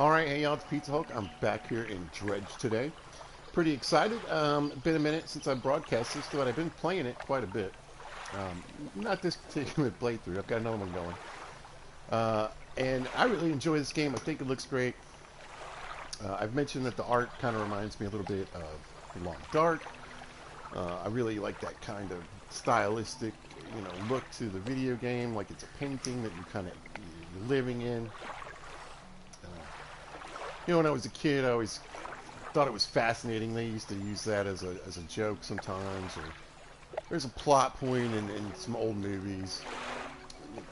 Alright, hey y'all, it's Pizza Hulk. I'm back here in Dredge today. Pretty excited. Been a minute since I broadcast this, but I've been playing it quite a bit. Not this particular playthrough, I've got another one going. And I really enjoy this game. I think it looks great. I've mentioned that the art kind of reminds me a little bit of Long Dark. I really like that kind of stylistic, look to the video game, like it's a painting that you're living in. When I was a kid, I always thought it was fascinating. They used to use that as a joke sometimes. Or there's a plot point in some old movies. Like,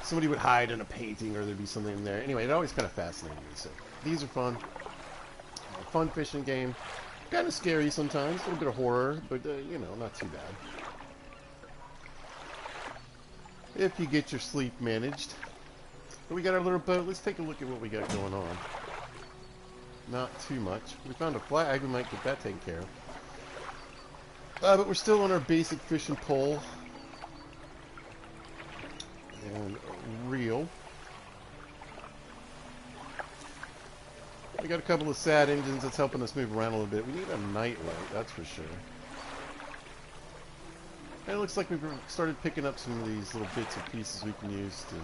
somebody would hide in a painting, or there'd be something in there. Anyway, it always kind of fascinated me. So these are fun. Fun fishing game. Kind of scary sometimes. A little bit of horror, but not too bad. If you get your sleep managed. But we got our little boat. Let's take a look at what we got going on. Not too much. We found a flag. We might get that taken care of. But we're still on our basic fishing pole. And reel. We got a couple of sad engines that's helping us move around a little bit. We need a night light, that's for sure. And it looks like we've started picking up some of these little bits and pieces we can use to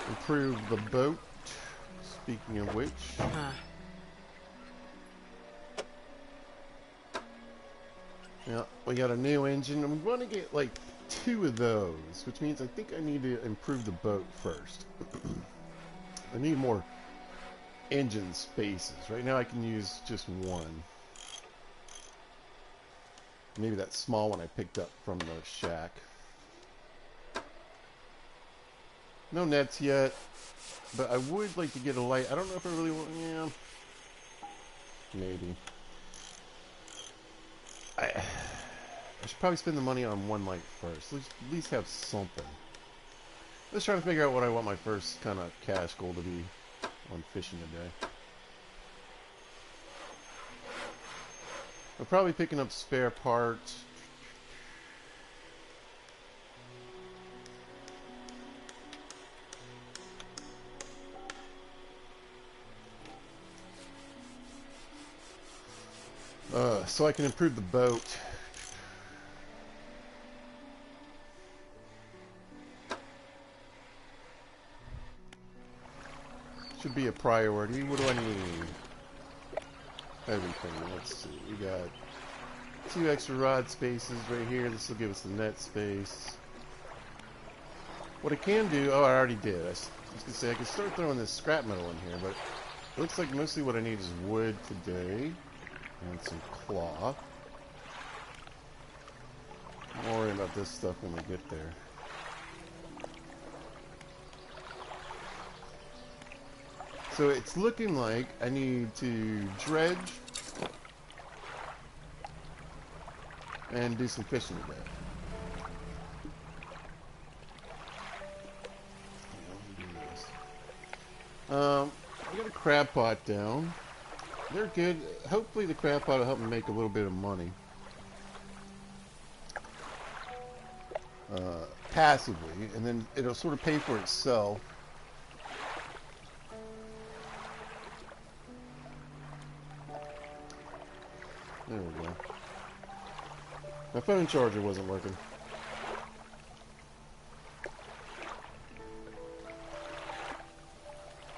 improve the boat. Speaking of which, yeah, we got a new engine, and we want to get like 2 of those, which means I think I need to improve the boat first. I need more engine spaces. Right now I can use just 1. Maybe that small one I picked up from the shack. No nets yet, but I would like to get a light. I don't know if I really want. Yeah, maybe. I should probably spend the money on 1 light first. At least have something. Let's try to figure out what I want my first kind of cash goal to be on fishing today. I'm probably picking up spare parts. So I can improve the boat. Should be a priority. What do I need? Everything. Let's see. We got 2 extra rod spaces right here. This will give us the net space. What I can do... Oh, I already did. I was going to say I can start throwing this scrap metal in here, but it looks like mostly what I need is wood today. And some cloth. Don't worry about this stuff when we get there. So it's looking like I need to dredge and do some fishing today. I got a crab pot down. They're good. Hopefully the crab pot will help me make a little bit of money. Passively, and then it'll sort of pay for itself. There we go. My phone charger wasn't working.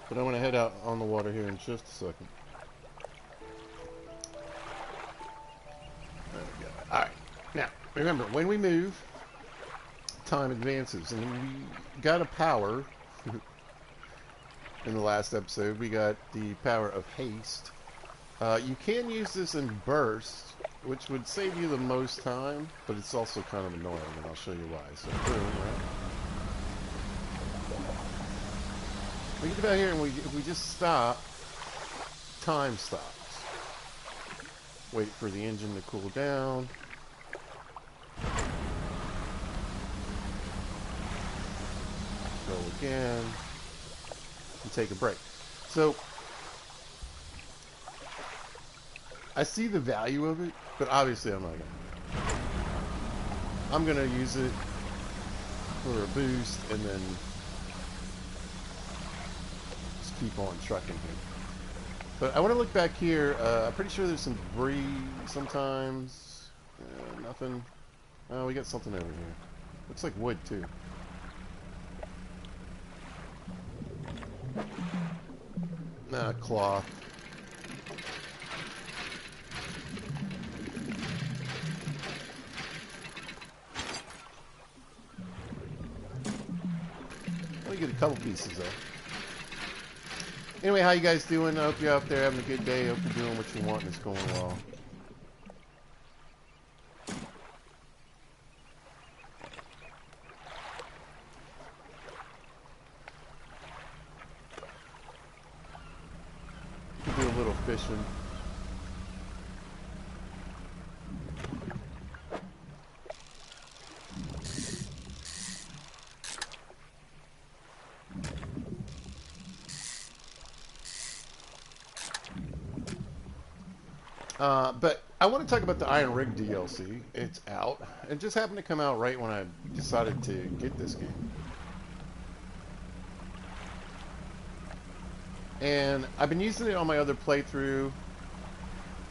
But I want to head out on the water here in just a second. There we go. Alright. Now, remember, when we move, time advances. And we got a power in the last episode. We got the power of haste. You can use this in bursts, which would save you the most time, but it's also kind of annoying, and I'll show you why. So, boom, right? We get about here, and if we just stop, time stops. Wait for the engine to cool down. Go again. And take a break. So, I see the value of it, but obviously I'm not gonna. I'm gonna use it for a boost and then keep on trucking here. But I want to look back here. I'm pretty sure there's some debris sometimes. Nothing. Oh, we got something over here. Looks like wood, too. Nah, cloth. Let me get a couple pieces, though. Anyway, how you guys doing? I hope you're out there having a good day. I hope you're doing what you want and it's going well. Do a little fishing. But I want to talk about the Iron Rig DLC. It's out. It just happened to come out right when I decided to get this game. And I've been using it on my other playthrough.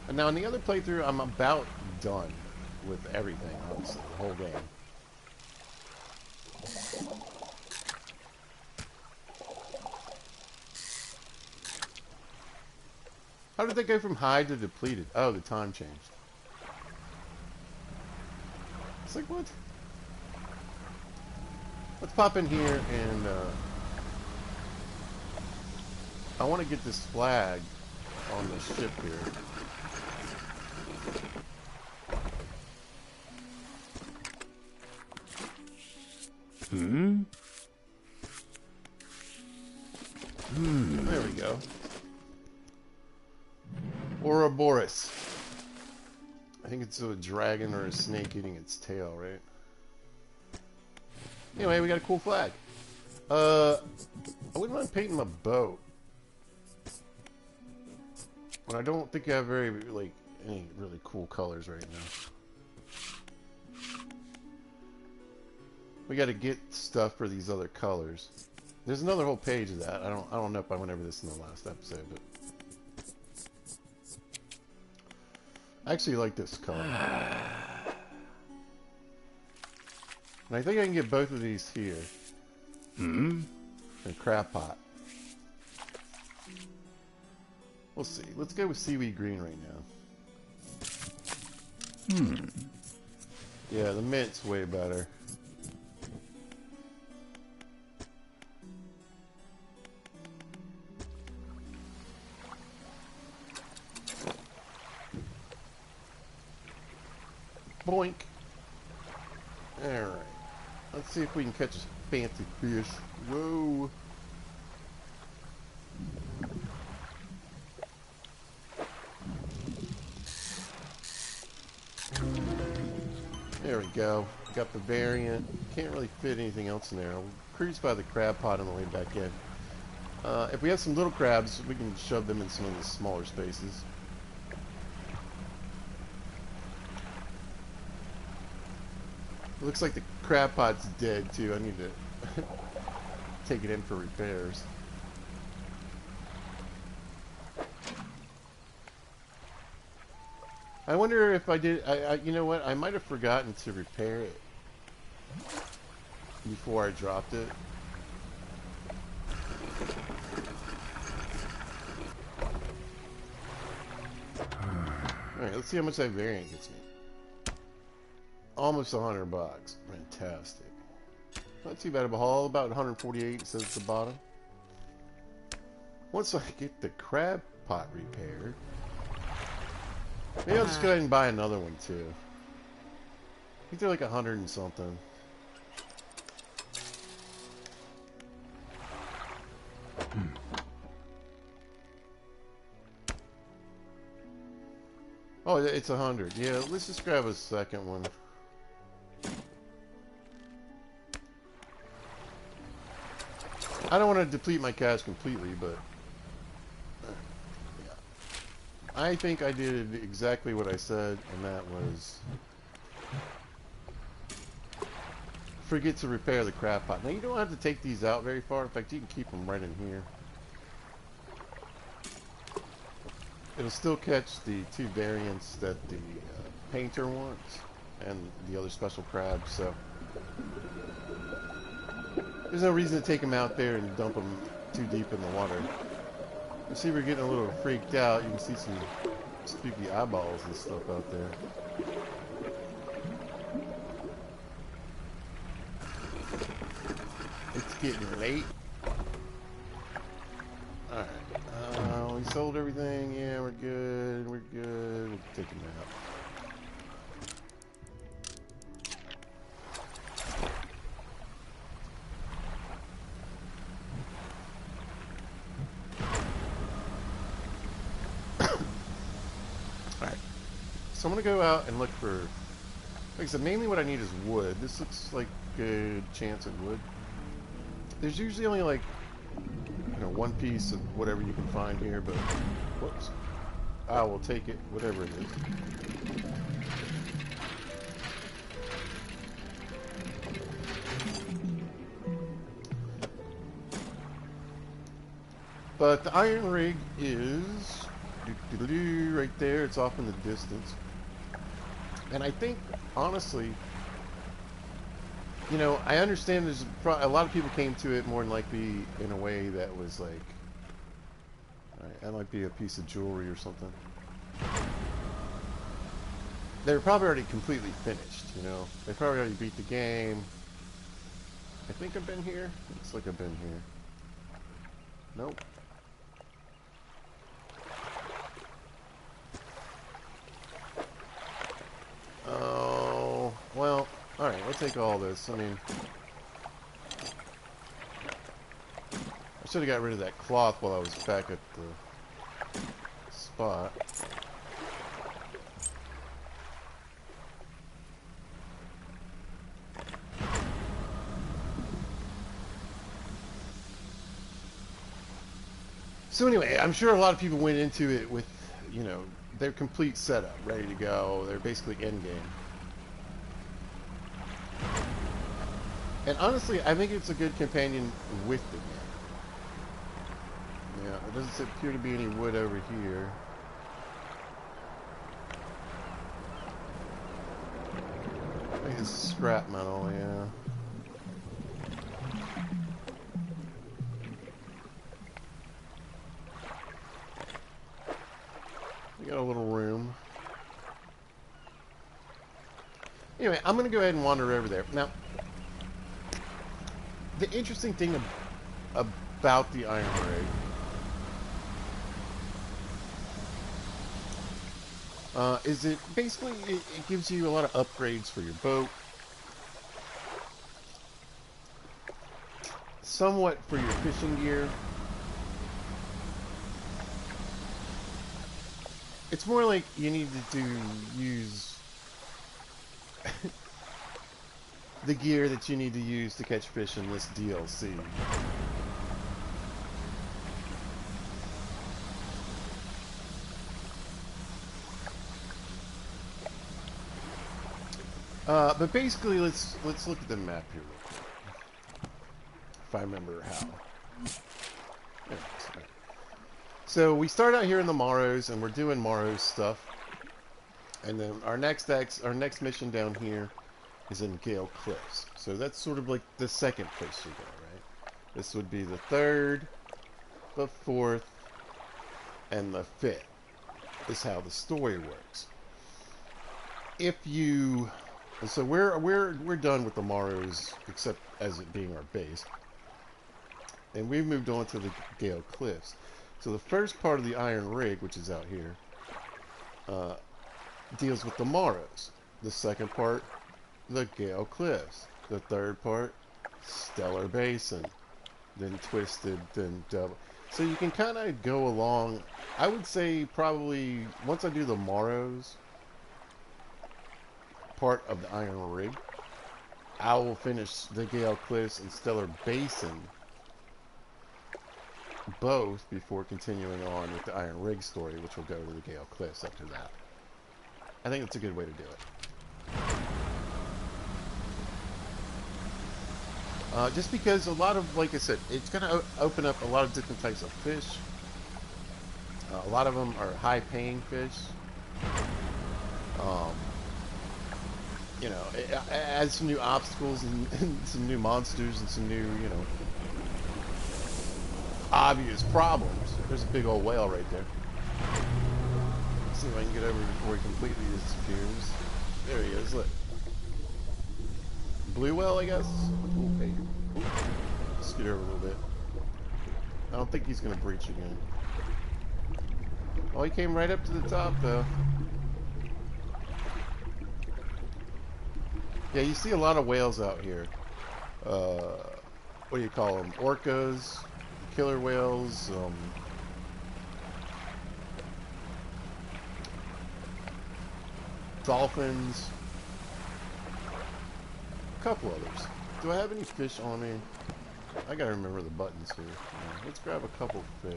And now in the other playthrough, I'm about done with everything, honestly, the whole game. How did they go from high to depleted? Oh, the time changed. It's like, what? Let's pop in here and, I want to get this flag on the ship here. There we go. Ouroboros. I think it's a dragon or a snake eating its tail, right? Anyway, we got a cool flag. I wouldn't mind painting my boat. But I don't think I have any really cool colors right now. We got to get stuff for these other colors. There's another whole page of that. I don't know if I went over this in the last episode, but I actually like this color. And I think I can get both of these here. And crab pot. We'll see. Let's go with seaweed green right now. Yeah, the mint's way better. Boink. Alright. Let's see if we can catch a fancy fish. Whoa. There we go. Got the variant. Can't really fit anything else in there. We'll cruise by the crab pot on the way back in. If we have some little crabs, we can shove them in some of the smaller spaces. It looks like the crab pot's dead too. I need to take it in for repairs. I wonder if I did. You know what? I might have forgotten to repair it before I dropped it. All right, let's see how much that variant gets me. Almost $100. Fantastic. Not too bad of a haul. About 148 says at the bottom. Once I get the crab pot repaired, maybe I'll just go ahead and buy another one too. I think they're like 100 and something. Oh, it's 100. Yeah, let's just grab a second one. I don't want to deplete my cash completely, but yeah. I think I did exactly what I said, and that was forget to repair the crab pot. Now, you don't have to take these out very far. In fact, you can keep them right in here. it'll still catch the two variants that the painter wants and the other special crabs. So there's no reason to take them out there and dump them too deep in the water. You see, we're getting a little freaked out. You can see some spooky eyeballs and stuff out there. It's getting late. Alright. We sold everything. Yeah, we're good. We're good. We'll take a nap. Alright. So I'm going to go out and look for... Like I said, mainly what I need is wood. This looks like a good chance at wood. There's usually only like, you know, one piece of whatever you can find here, but whoops. I will take it, whatever it is. But the iron rig is right there. It's off in the distance. And I think, honestly, you know, I understand there's a lot of people came to it more than likely in a way that was like, that might be a piece of jewelry or something. They were probably already completely finished, you know. They probably already beat the game. I think I've been here. Looks like I've been here. Nope. Oh, well, alright, we'll take all this. I mean, I should have got rid of that cloth while I was back at the spot. So anyway, I'm sure a lot of people went into it with, you know, their complete setup, ready to go. They're basically endgame. And honestly, I think it's a good companion with the game. Yeah, there doesn't appear to be any wood over here. I think it's scrap metal, yeah. We got a little room. Anyway, I'm going to go ahead and wander over there. Now, the interesting thing about the iron rig is it basically it gives you a lot of upgrades for your boat, somewhat for your fishing gear. It's more like you need to use the gear that you need to use to catch fish in this DLC. But basically, let's look at the map here real quick. If I remember how. So we start out here in the Morrows, and we're doing Morrows stuff. And then our next mission down here is in Gale Cliffs. So that's sort of like the second place you go, right? This would be the third, the fourth, and the fifth. Is how the story works. If you, so we're done with the Morrows, except as it being our base, and we've moved on to the Gale Cliffs. So the first part of the iron rig, which is out here, deals with the Morrows. The second part, the Gale Cliffs. The third part, Stellar Basin. Then Twisted, then Double. So you can kind of go along. I would say probably once I do the Morrows part of the iron rig, I will finish the Gale Cliffs and Stellar Basin both before continuing on with the iron rig story, which will go to the Gale Cliffs after that. I think that's a good way to do it. Just because a lot of, like I said, it's going to open up a lot of different types of fish. A lot of them are high-paying fish. Um, you know, it adds some new obstacles and some new monsters and some new, you know, obvious problems. There's a big old whale right there. Let's see if I can get over before he completely disappears. There he is, look. Blue whale, I guess? Ooh, hey. Ooh. Scoot over a little bit. I don't think he's going to breach again. Oh, he came right up to the top, though. Yeah, you see a lot of whales out here. What do you call them? Orcas, killer whales, dolphins, a couple others. Do I have any fish on me? I gotta remember the buttons here. Yeah, let's grab a couple fish.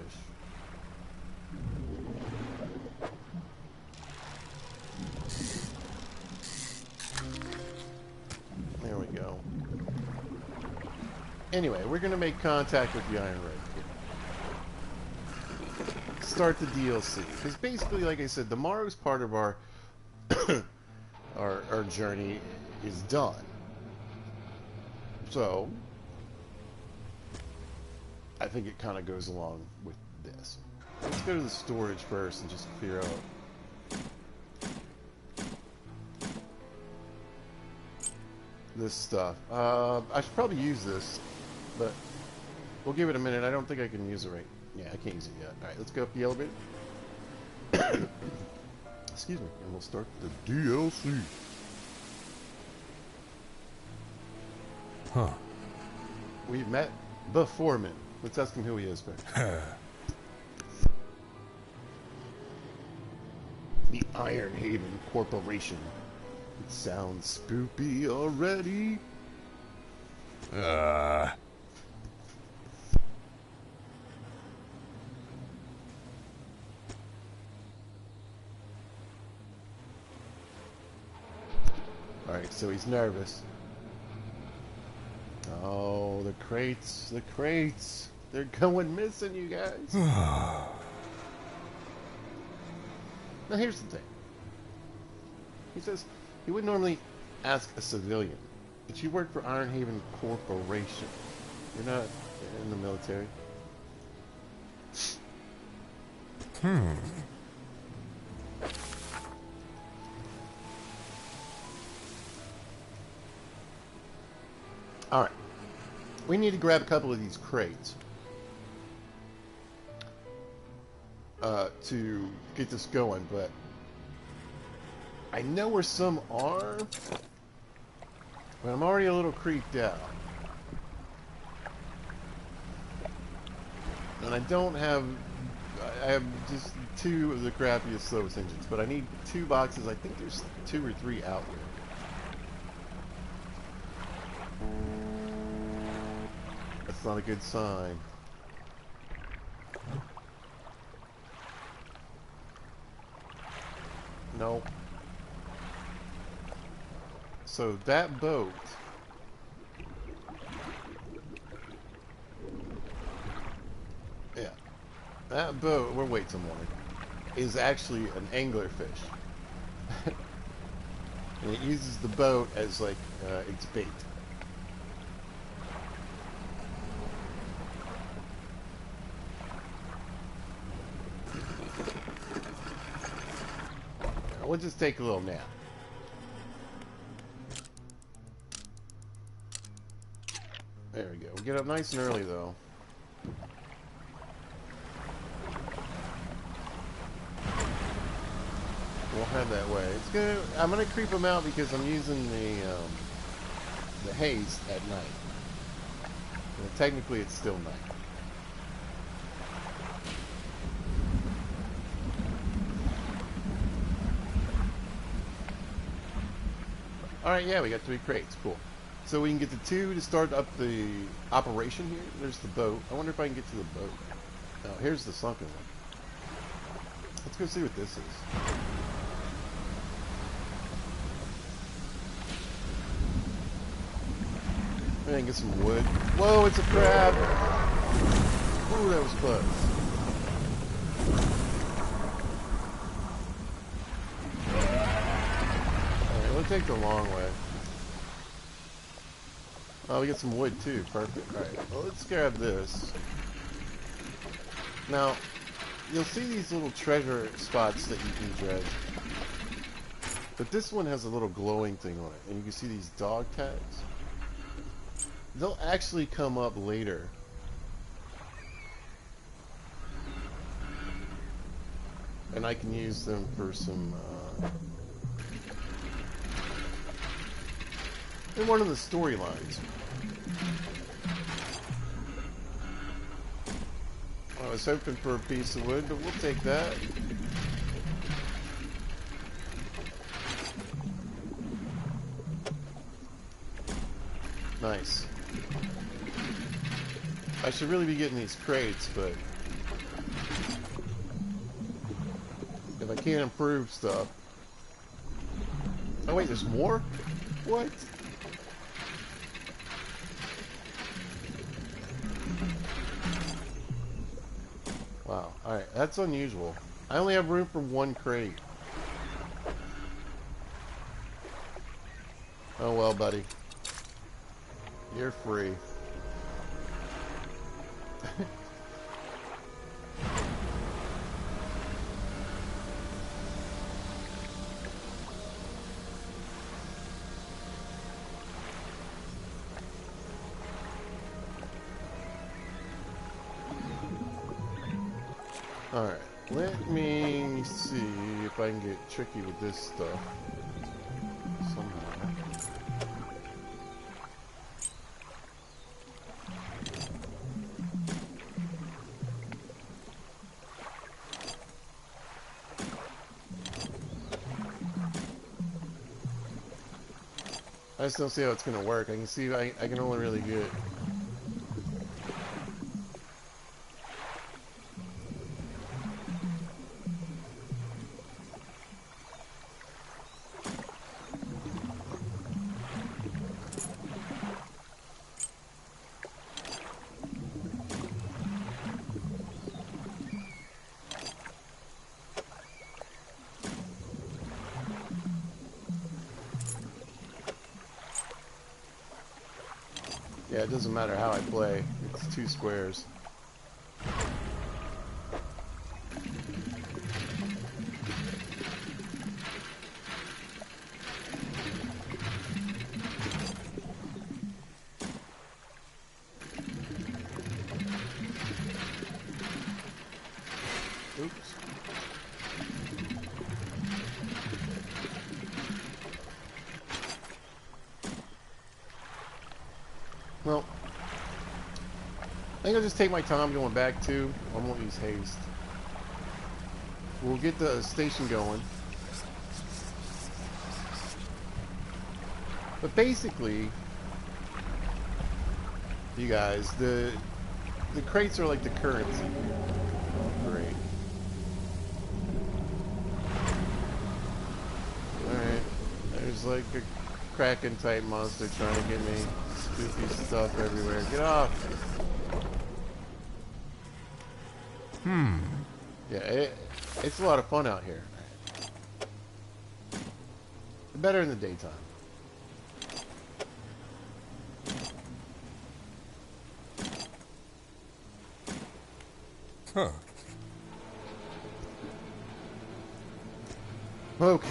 There we go. Anyway, we're gonna make contact with the Iron Red. Start the DLC. Because basically, like I said, the Morrow's part of our our journey is done. So I think it kind of goes along with this. Let's go to the storage first and just clear out this stuff. I should probably use this, but we'll give it a minute. I don't think I can use it right. Yeah, I can't use it yet. Alright, let's go up the elevator. Excuse me, and we'll start the DLC. Huh. We've met the foreman. Let's ask him who he is first. The Iron Haven Corporation. It sounds spoopy already. Alright, so he's nervous. Oh, the crates, the crates. They're going missing, you guys. Now, here's the thing. He says he would normally ask a civilian, but you work for Iron Haven Corporation. You're not in the military. Alright. We need to grab a couple of these crates to get this going, but I know where some are, but I'm already a little creeped out. And I don't have... I have just 2 of the crappiest, slowest engines, but I need 2 boxes. I think there's 2 or 3 out there. That's not a good sign. Nope. So that boat that boat, we'll wait till morning, is actually an anglerfish. And it uses the boat as like its bait. We'll just take a little nap. There we go. We'll get up nice and early, though. We'll head that way. It's gonna. I'm gonna creep them out because I'm using the haze at night. And technically, it's still night. Alright, yeah, we got 3 crates. Cool. So we can get the 2 to start up the operation here. There's the boat. I wonder if I can get to the boat. Oh, here's the sunken one. Let's go see what this is. Maybe I can get some wood. Whoa, it's a crab! Ooh, that was close. gonna take the long way. Oh, we get some wood too. Perfect. Alright, well, let's grab this. Now, you'll see these little treasure spots that you can dredge. But this one has a little glowing thing on it. And you can see these dog tags. They'll actually come up later. And I can use them for some, in one of the storylines. I was hoping for a piece of wood, but we'll take that. Nice. I should really be getting these crates, but if I can't improve stuff... Oh wait, there's more? What? Wow, alright, that's unusual. I only have room for one crate. Oh well, buddy. You're free. Alright, let me see if I can get tricky with this stuff somehow. I just don't see how it's going to work. I can see I can only really get... Yeah, it doesn't matter how I play. It's two squares. Oops. Well, I think I'll just take my time going back to. I won't use haste. We'll get the station going. But basically, you guys, the crates are like the currency. Oh, great. Alright. There's like a Kraken type monster trying to get me. Goofy stuff everywhere. Get off! Yeah, it's a lot of fun out here. Better in the daytime. Huh. Okay.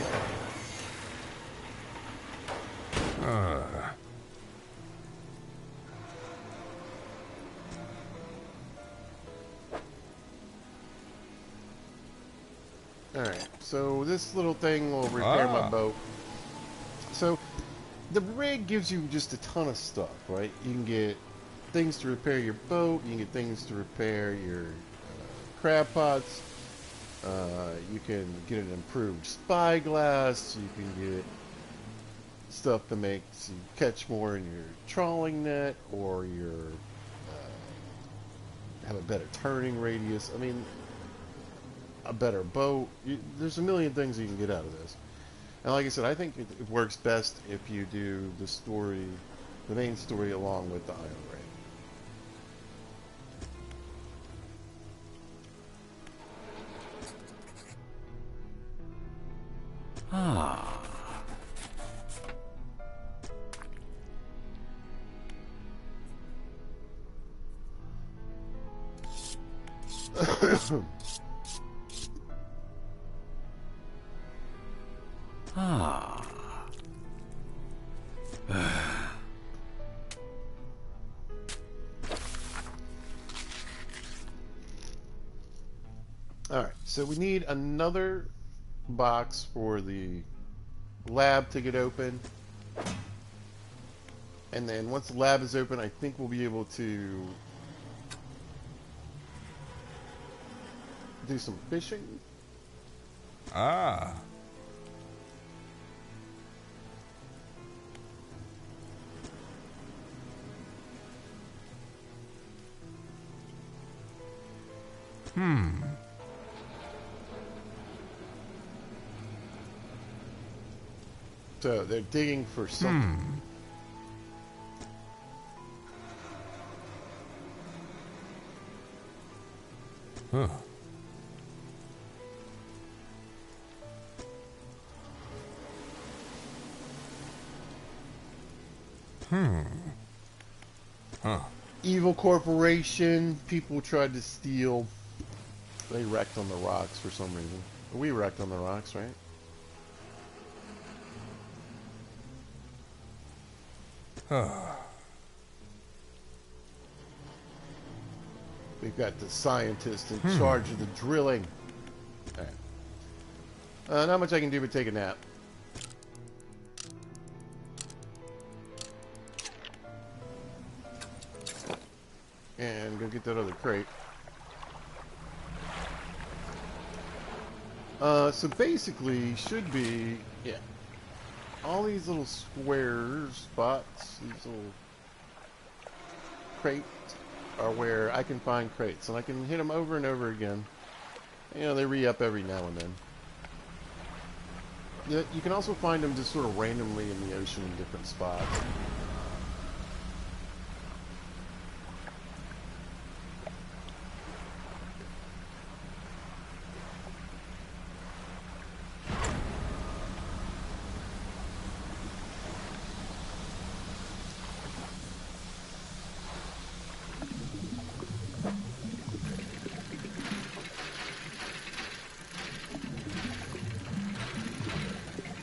Alright, so this little thing will repair my boat. So, the rig gives you just a ton of stuff, right? You can get things to repair your boat, you can get things to repair your crab pots, you can get an improved spyglass, you can get stuff that makes you catch more in your trawling net, or your have a better turning radius. I mean, a better boat. There's a million things you can get out of this. And like I said, I think it works best if you do the story, the main story, along with the Iron Ray. Ah. Alright, so we need another box for the lab to get open. And then once the lab is open, I think we'll be able to do some fishing. Ah. So they're digging for something. Huh. Huh. Evil corporation. People tried to steal. They wrecked on the rocks for some reason. We wrecked on the rocks, right? We've got the scientist in charge of the drilling. All right. Not much I can do but take a nap. And go get that other crate. So basically, should be, yeah, all these little square spots, these little crates, are where I can find crates, and I can hit them over and over again. You know, they re-up every now and then. You can also find them just sort of randomly in the ocean in different spots.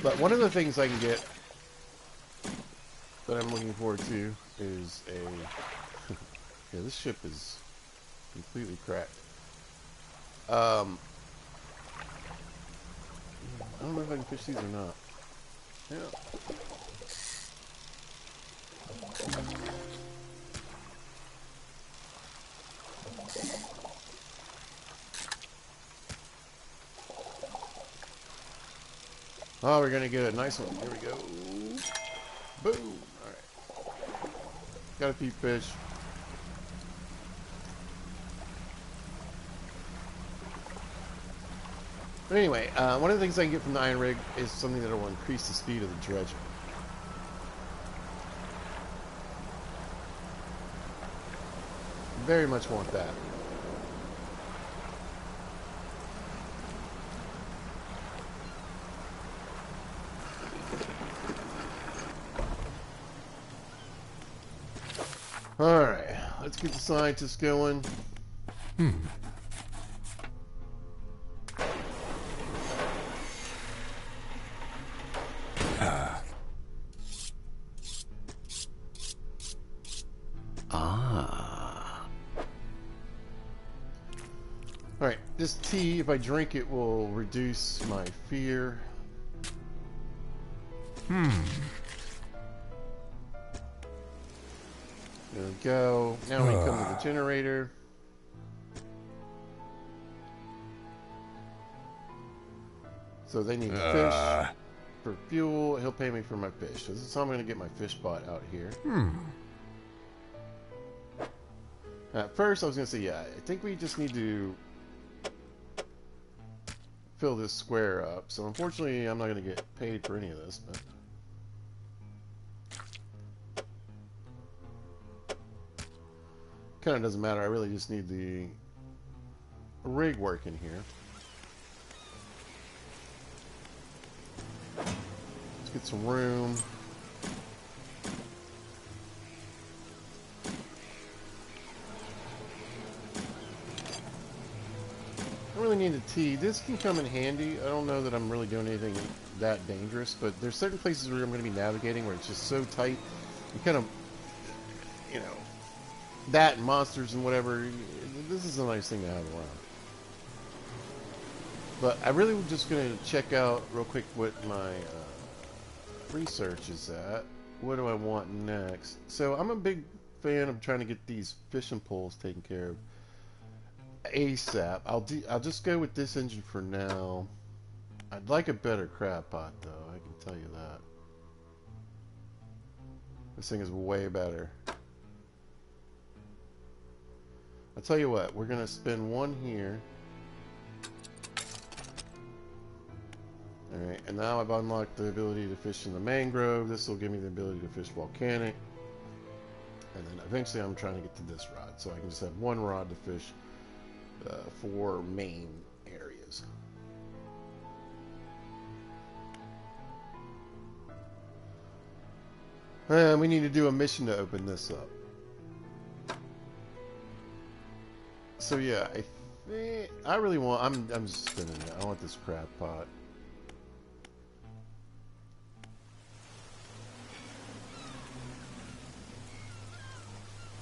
But one of the things I can get that I'm looking forward to is a... yeah, this ship is completely cracked. I don't know if I can fish these or not. Yeah. Oh, we're gonna get a nice one. Here we go. Boom! Alright. Got a few fish. But anyway, one of the things I can get from the iron rig is something that will increase the speed of the dredging. Very much want that. Alright, let's get the scientists going. Alright, this tea, if I drink it, will reduce my fear. There we go. Now we come to the generator. So they need fish for fuel. He'll pay me for my fish. So this is how I'm going to get my fish spot out here. At first, I was going to say, yeah, I think we just need to fill this square up. So unfortunately, I'm not going to get paid for any of this, but... kind of doesn't matter. I really just need the rig working here. Let's get some room. really need a T. This can come in handy. I don't know that I'm really doing anything that dangerous, but there's certain places where I'm going to be navigating where it's just so tight. You kind of, you know, that and monsters and whatever. This is a nice thing to have around. But I really was just going to check out real quick what my research is at. What do I want next? So I'm a big fan of trying to get these fishing poles taken care of ASAP. I'll just go with this engine for now. I'd like a better crab pot though, I can tell you that. This thing is way better. I'll tell you what, we're gonna spend one here. Alright, and now I've unlocked the ability to fish in the mangrove. This will give me the ability to fish volcanic. And then eventually I'm trying to get to this rod, so I can just have one rod to fish 4 main areas. And we need to do a mission to open this up. So yeah, I really want. I'm just spinning it. I want this crab pot.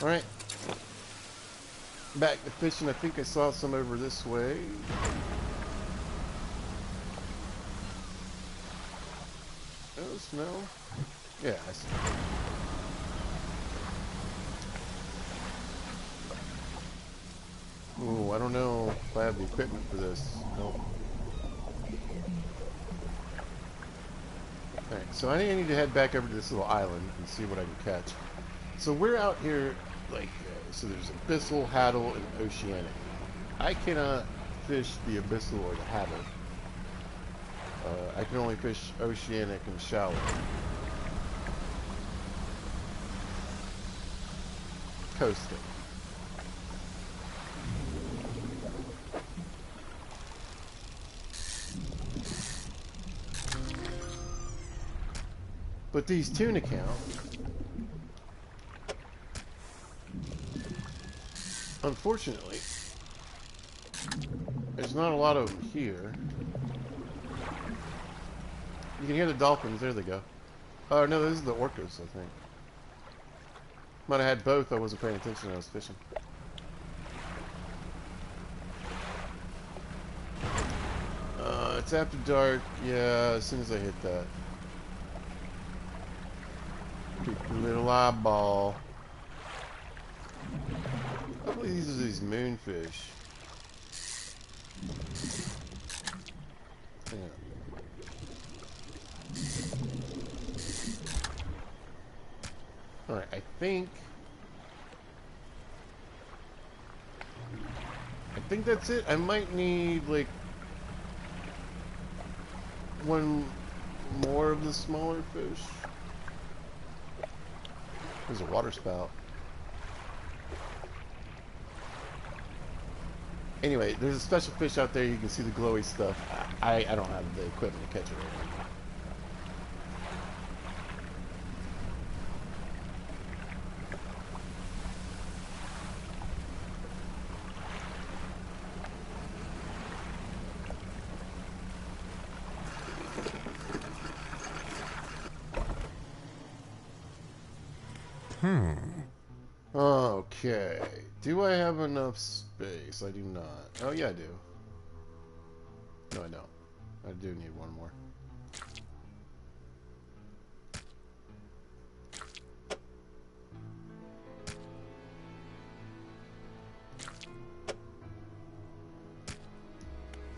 All right. Back to fishing. I think I saw some over this way. Oh, smell. Yeah, I see. Ooh, I don't know if I have the equipment for this. Nope. Alright, so I think I need to head back over to this little island and see what I can catch. So we're out here, like, so there's abyssal, hadal, and oceanic. I cannot fish the abyssal or the hadal. I can only fish oceanic and shallow. Coasting. But these tuna count. Unfortunately, there's not a lot of them here. You can hear the dolphins. There they go. Oh, no, this is the orcas, I think. Might have had both. I wasn't paying attention when I was fishing. It's after dark. Yeah, as soon as I hit that. Little eyeball. I believe these are these moonfish. Yeah. Alright, I think that's it. I might need like one more of the smaller fish. There's a water spout. Anyway, there's a special fish out there. You can see the glowy stuff. I don't have the equipment to catch it right now. Okay. Do I have enough space? I do not. Oh, yeah, I do. No, I don't. I do need one more.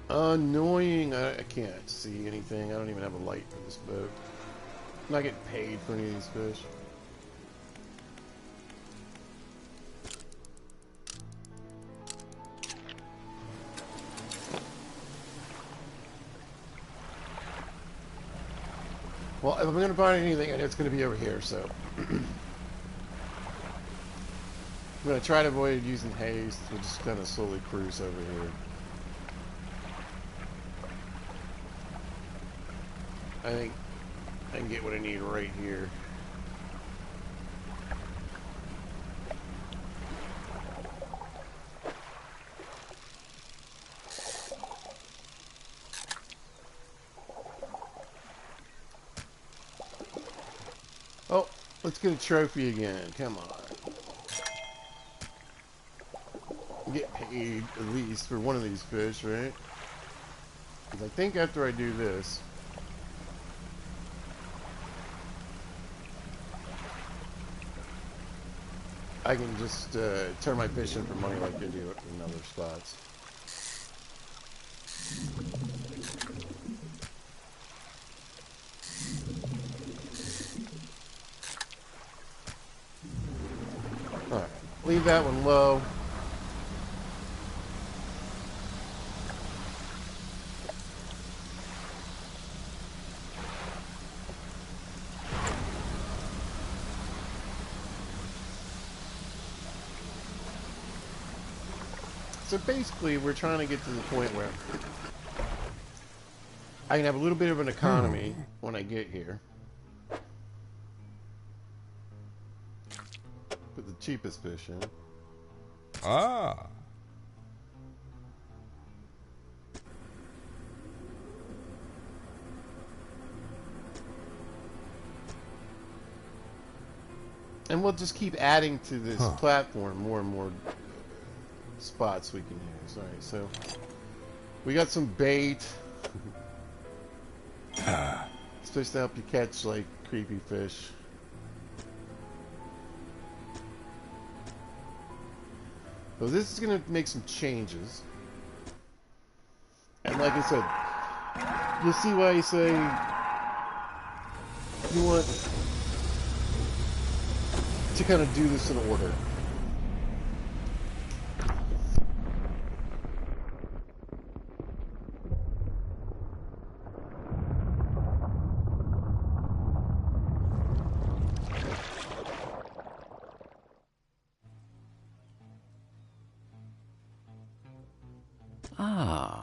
Annoying. I can't see anything. I don't even have a light for this boat. I'm not getting paid for any of these fish. Well, if I'm going to find anything, I know it's going to be over here, so... I'm going to try to avoid using haste. We'll just kind of slowly cruise over here. I think I can get what I need right here. Oh, let's get a trophy again. Come on. Get paid at least for one of these fish, right? Because I think after I do this, I can just turn my fish in for money like I do in other spots. Alright, leave that one low. So basically, we're trying to get to the point where I can have a little bit of an economy when I get here. Put the cheapest fish in. Ah. And we'll just keep adding to this platform more and more spots we can use. Alright, so we got some bait. It's supposed to help you catch like creepy fish. So this is going to make some changes. And like I said, you'll see why I say you want to kind of do this in order. Ah.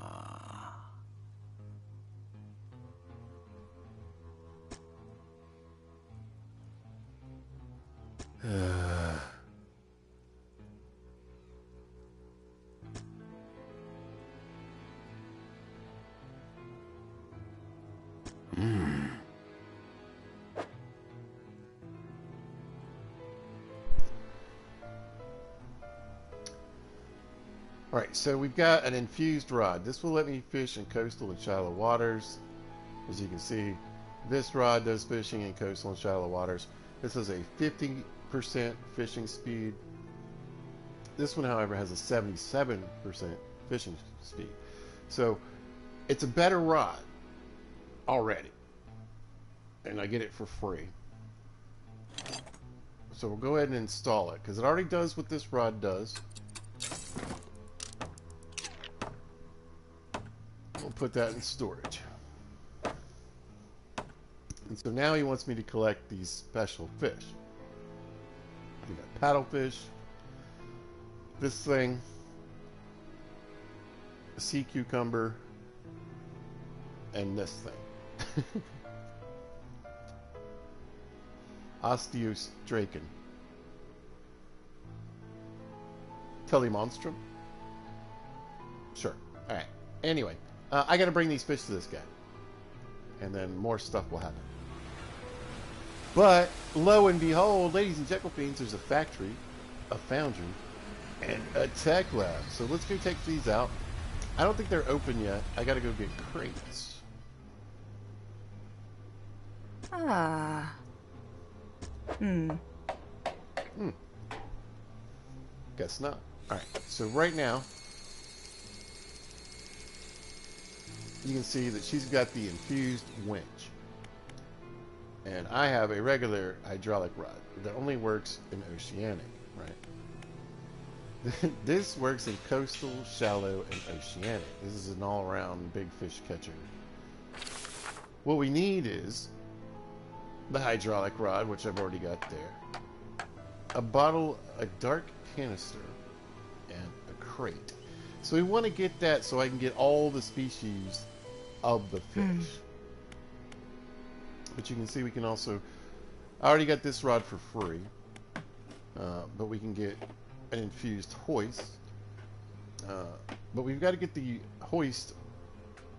Alright, so we've got an infused rod. This will let me fish in coastal and shallow waters. As you can see, this rod does fishing in coastal and shallow waters. This has a 50% fishing speed. This one, however, has a 77% fishing speed. So it's a better rod already. And I get it for free. So we'll go ahead and install it, because it already does what this rod does. We'll put that in storage. And so now he wants me to collect these special fish. We got paddlefish, this thing, a sea cucumber, and this thing. Osteostracan. Telemonstrum? Sure. Alright. Anyway, I gotta bring these fish to this guy. And then more stuff will happen. But, lo and behold, ladies and gentlemen, there's a factory, a foundry, and a tech lab. So let's go take these out. I don't think they're open yet. I gotta go get crates. Ah. Guess not. Alright, so right now, you can see that she's got the infused winch. And I have a regular hydraulic rod that only works in oceanic, right? This works in coastal, shallow, and oceanic. This is an all-around big fish catcher. What we need is the hydraulic rod, which I've already got there, a bottle, a dark canister, and a crate. So we want to get that so I can get all the species of the fish. But you can see we can also, I already got this rod for free, but we can get an infused hoist. But we've got to get the hoist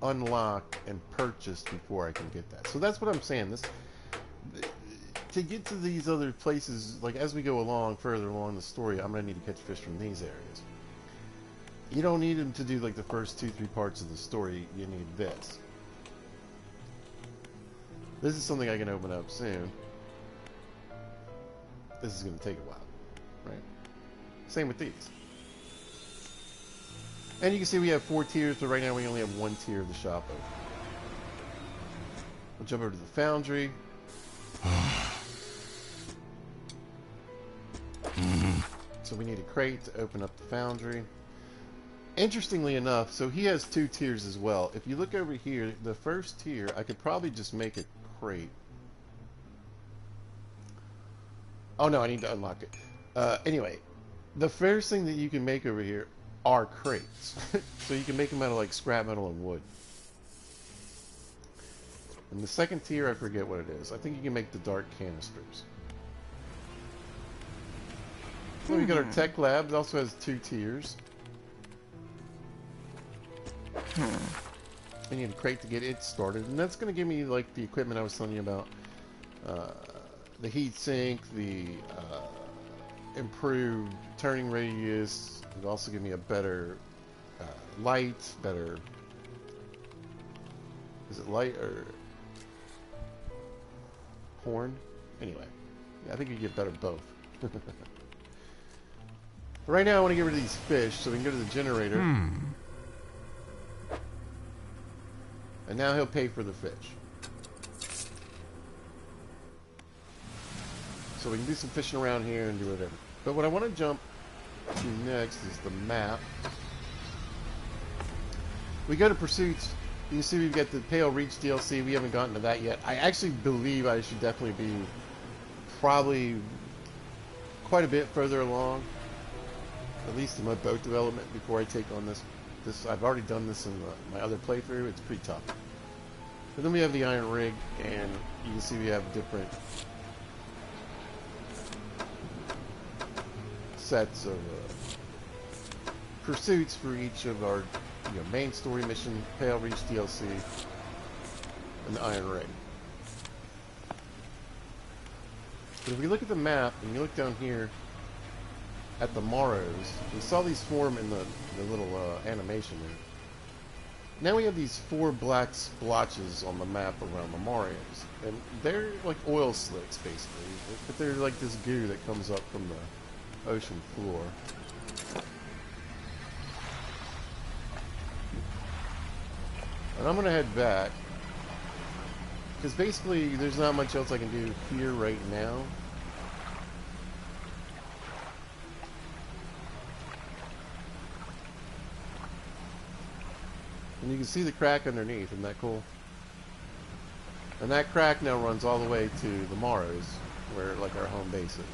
unlocked and purchased before I can get that. So that's what I'm saying. This to get to these other places, like as we go along, further along the story, I'm going to need to catch fish from these areas. You don't need them to do like the first 2-3 parts of the story. You need this. This is something I can open up soon. This is going to take a while, right? Same with these. And you can see we have 4 tiers, but right now we only have 1 tier of the shop open. We'll jump over to the foundry. So we need a crate to open up the foundry. Interestingly enough, so he has 2 tiers as well. If you look over here, the first tier, I could probably just make a crate. Oh no, I need to unlock it. Anyway, the first thing that you can make over here are crates. So you can make them out of like scrap metal and wood. And the second tier, I forget what it is. I think you can make the dark canisters. So we got our tech lab. It also has 2 tiers. I need a crate to get it started, and that's going to give me like the equipment I was telling you about. The heat sink, the improved turning radius. It'll also give me a better light, better. Is it light or horn? Anyway, yeah, I think you get better both. Right now, I want to get rid of these fish so we can go to the generator. And now he'll pay for the fish. So we can do some fishing around here and do whatever. But what I want to jump to next is the map. We go to Pursuits. You can see we've got the Pale Reach DLC. We haven't gotten to that yet. I actually believe I should definitely be probably quite a bit further along. At least in my boat development before I take on this. I've already done this in my other playthrough. It's pretty tough. But then we have the iron rig, and you can see we have different sets of pursuits for each of our main story mission, Pale Reach DLC, and the iron rig. But if we look at the map, and you look down here at the Morrows, we saw these form in the little animation there. Now we have these 4 black splotches on the map around the Morrows, and they're like oil slicks basically, but they're like this goo that comes up from the ocean floor. And I'm gonna head back because basically there's not much else I can do here right now. And you can see the crack underneath, isn't that cool? And that crack now runs all the way to the Morrows, where like our home base is.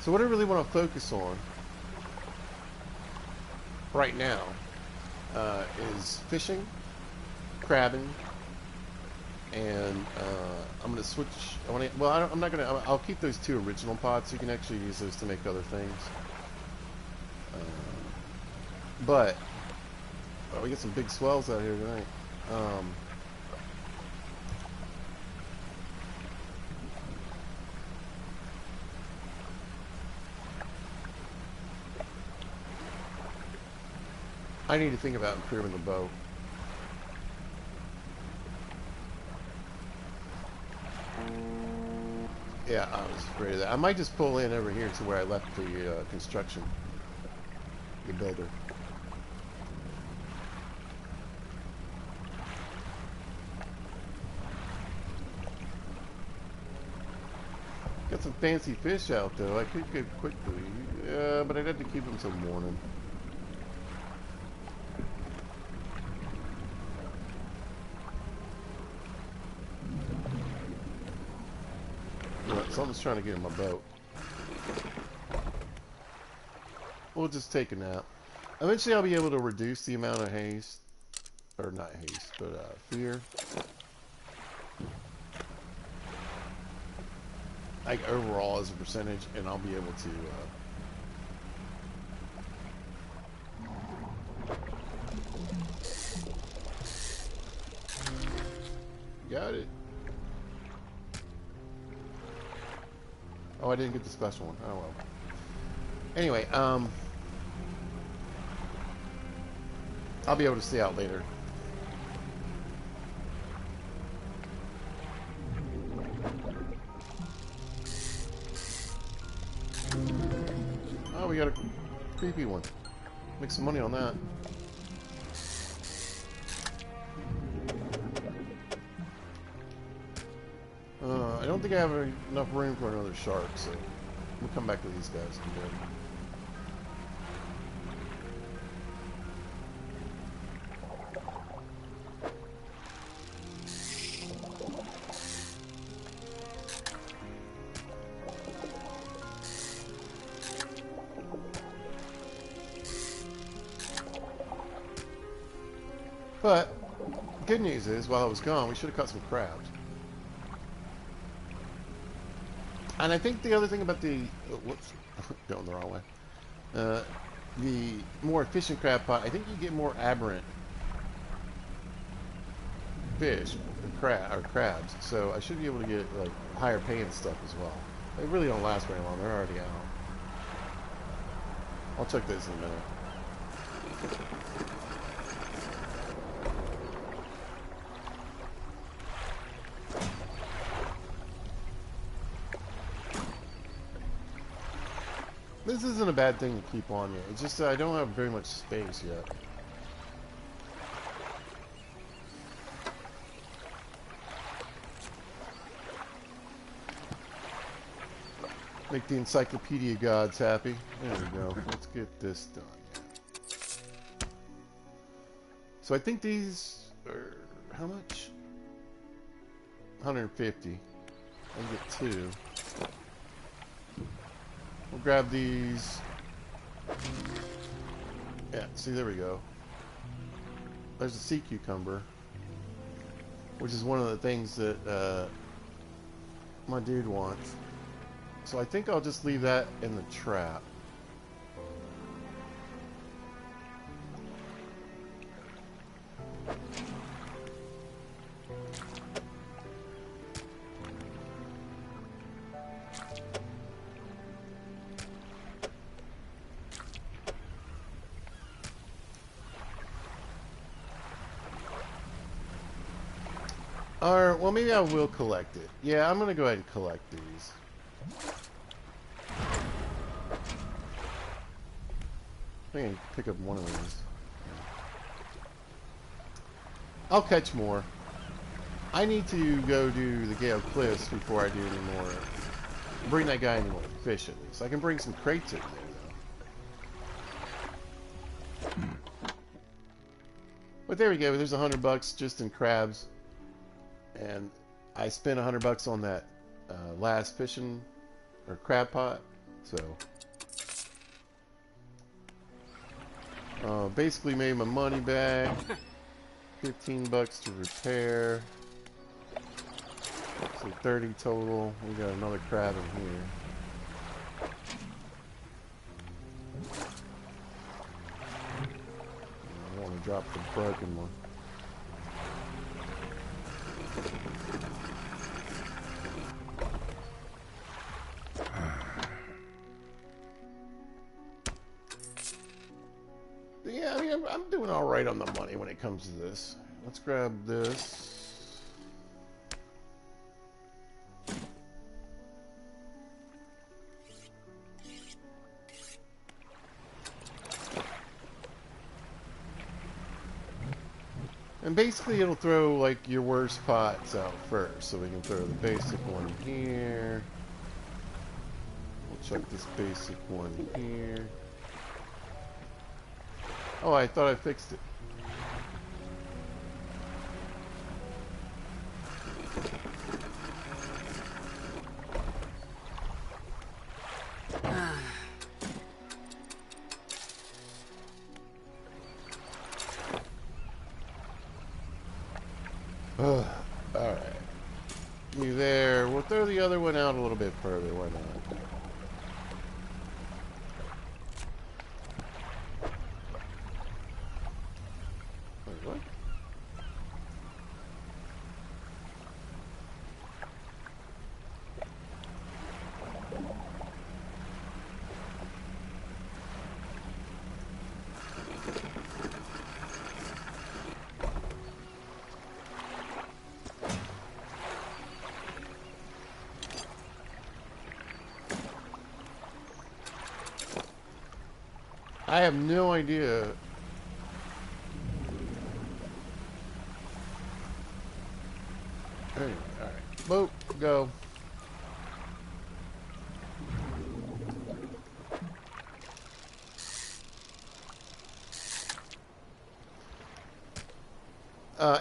So what I really want to focus on right now is fishing, crabbing, and I'm going to switch. I'm not going to. I'll keep those 2 original pots. You can actually use those to make other things. But we get some big swells out here tonight. I need to think about improving the boat. Yeah, I was afraid of that. I might just pull in over here to where I left the construction, the builder. Got some fancy fish out though. I could go quickly, but I'd have to keep them till morning. Something's trying to get in my boat. We'll just take a nap. Eventually I'll be able to reduce the amount of haste. Or not haste, but fear. like overall as a percentage, and I'll be able to. Got it. Oh, I didn't get the special one. Oh well. Anyway, I'll be able to stay out later. Oh, we got a creepy one. Make some money on that. I don't think I have enough room for another shark, so we'll come back to these guys in a bit. But good news is, while I was gone, we should have caught some crabs. And I think the other thing about the whoops, going the wrong way. The more efficient crab pot, I think you get more aberrant fish or crabs. So I should be able to get like higher paying stuff as well. They really don't last very long. They're already out. I'll check this in a minute. This isn't a bad thing to keep on yet. It's just that I don't have very much space yet. Make the encyclopedia gods happy. There we go. Let's get this done. So I think these are how much? 150. I'll get 2. We'll grab these. Yeah, see, there we go. There's a sea cucumber, which is one of the things that my dude wants. So I think I'll just leave that in the trap. Or, well, maybe I will collect it. Yeah, I'm going to go ahead and collect these. I think I can pick up one of these. I'll catch more. I need to go do the Gale Cliffs before I do any more. Bring that guy any more fish at least. I can bring some crates in there, though. But there we go. There's $100 just in crabs. And I spent $100 on that last fishing or crab pot, so basically made my money back. $15 to repair, so 30 total. We got another crab in here. I want to drop the broken one. Yeah, I mean, I'm doing all right on the money when it comes to this. Let's grab this. And basically it'll throw like your worst pots out first. So we can throw the basic one here. We'll chuck this basic one here. Oh, I thought I fixed it. Alright. You there. We'll throw the other one out a little bit further. Why not? Wait, what? I have no idea. Anyway, alright. Boat, go.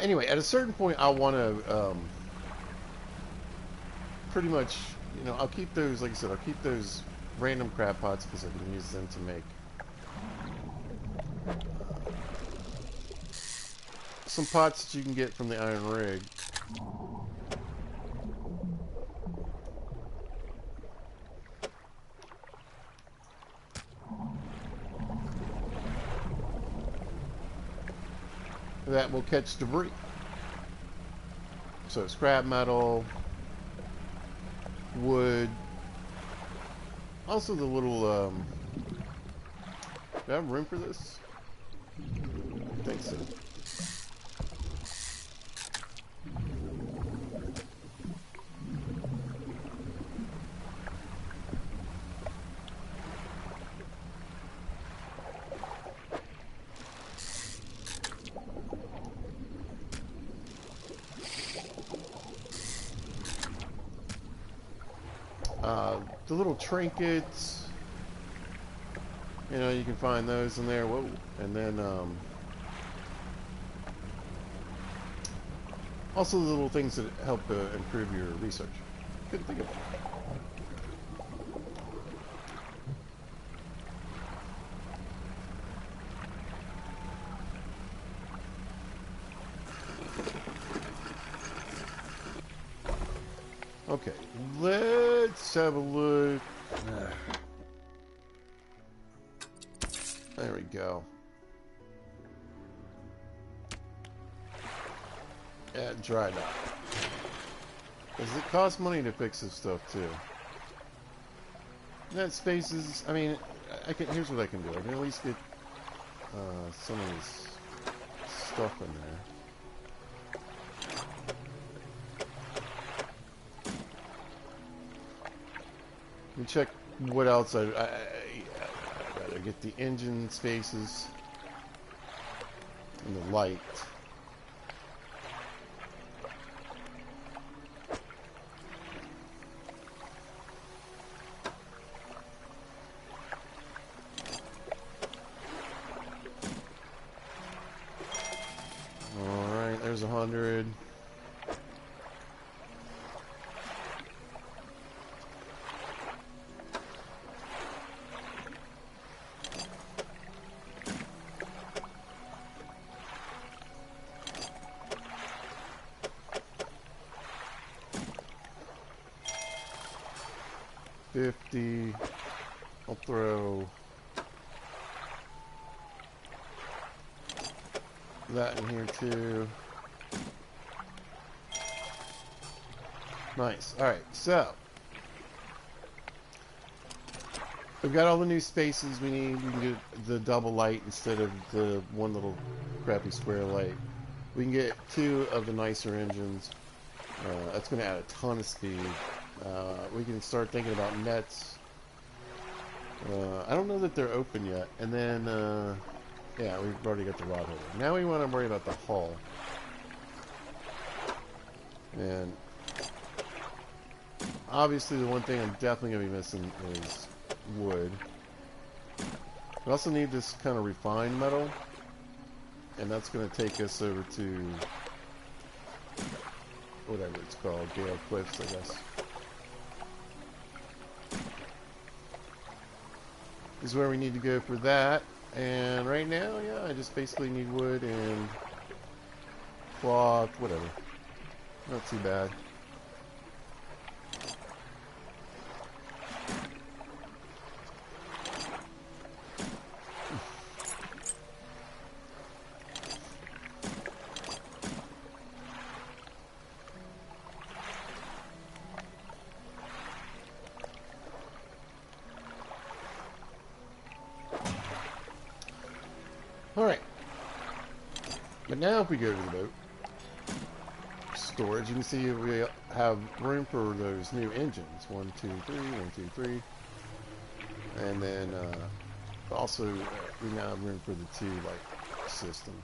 Anyway, at a certain point, I want to pretty much, you know, I'll keep those, like I said, I'll keep those random crab pots because I can use them to make some pots that you can get from the iron rig. That will catch debris. So scrap metal, wood, also the little, do I have room for this? I think so. The little trinkets, you know, you can find those in there. Whoa. And then, also the little things that help improve your research. Couldn't think of it. Okay, let's have a look. There we go. Yeah, dried up. Does it cost money to fix this stuff too? Net spaces. I mean, I can. Here's what I can do. I can at least get some of this stuff in there. Let me check what else I gotta get the engine spaces and the light. All right, there's 100. I'll throw that in here too. Nice. Alright, so we've got all the new spaces we need. We can get the double light instead of the one little crappy square light. We can get 2 of the nicer engines. That's going to add a ton of speed. We can start thinking about nets. I don't know that they're open yet. And then, yeah, we've already got the rod holder. Now we want to worry about the hull. And obviously the one thing I'm definitely going to be missing is wood. We also need this kind of refined metal. And that's going to take us over to whatever it's called, Gale Cliffs, I guess. Is where we need to go for that. And right now, yeah, I just basically need wood and cloth, whatever. Not too bad. Alright. But now if we go to the boat, storage, you can see we have room for those new engines. 1, 2, 3, 1, 2, 3. And then also we now have room for the 2 light system.